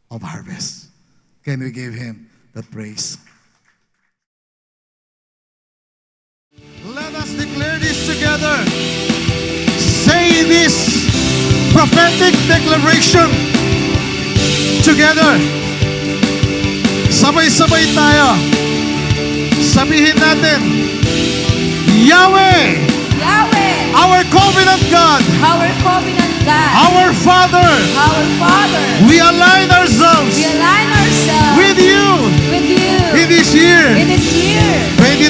of harvest. Can we give Him that praise? Let us declare this together. Say this prophetic declaration together. Sabay-sabay tayo. Sabihin natin, Yahweh, Yahweh, our covenant God, our covenant God, our Father, our Father, we align ourselves we align ourselves with you with you in this year, in this year,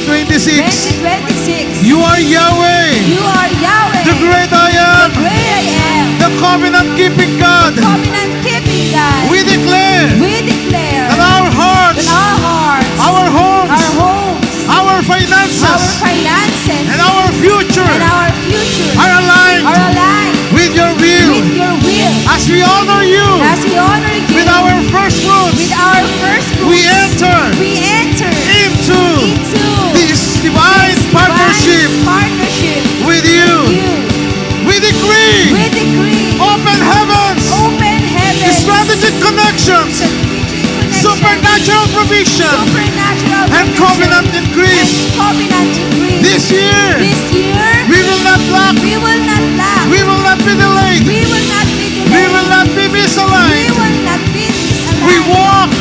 2026. 2026. You are Yahweh, You are Yahweh, the great I am, the great I am, the covenant-keeping God. covenant-keeping God. We declare We declare that our hearts, that our hearts, our homes, our homes, our our finances, finances, and our future and our future are aligned are aligned with your will. with your will. As we honor you As we honor you with our first fruits, with our first fruits, we enter we enter into into this divine this partnership divine partnership with you. you. We decree We decree open heavens, open heaven, strategic connections, supernatural provision, supernatural and provision, covenant increase. and covenant increase. This year, This year, we will not lack, we will not lack, we will not be delayed, we will not be delayed, we will not be we misaligned. will not be misaligned. We walk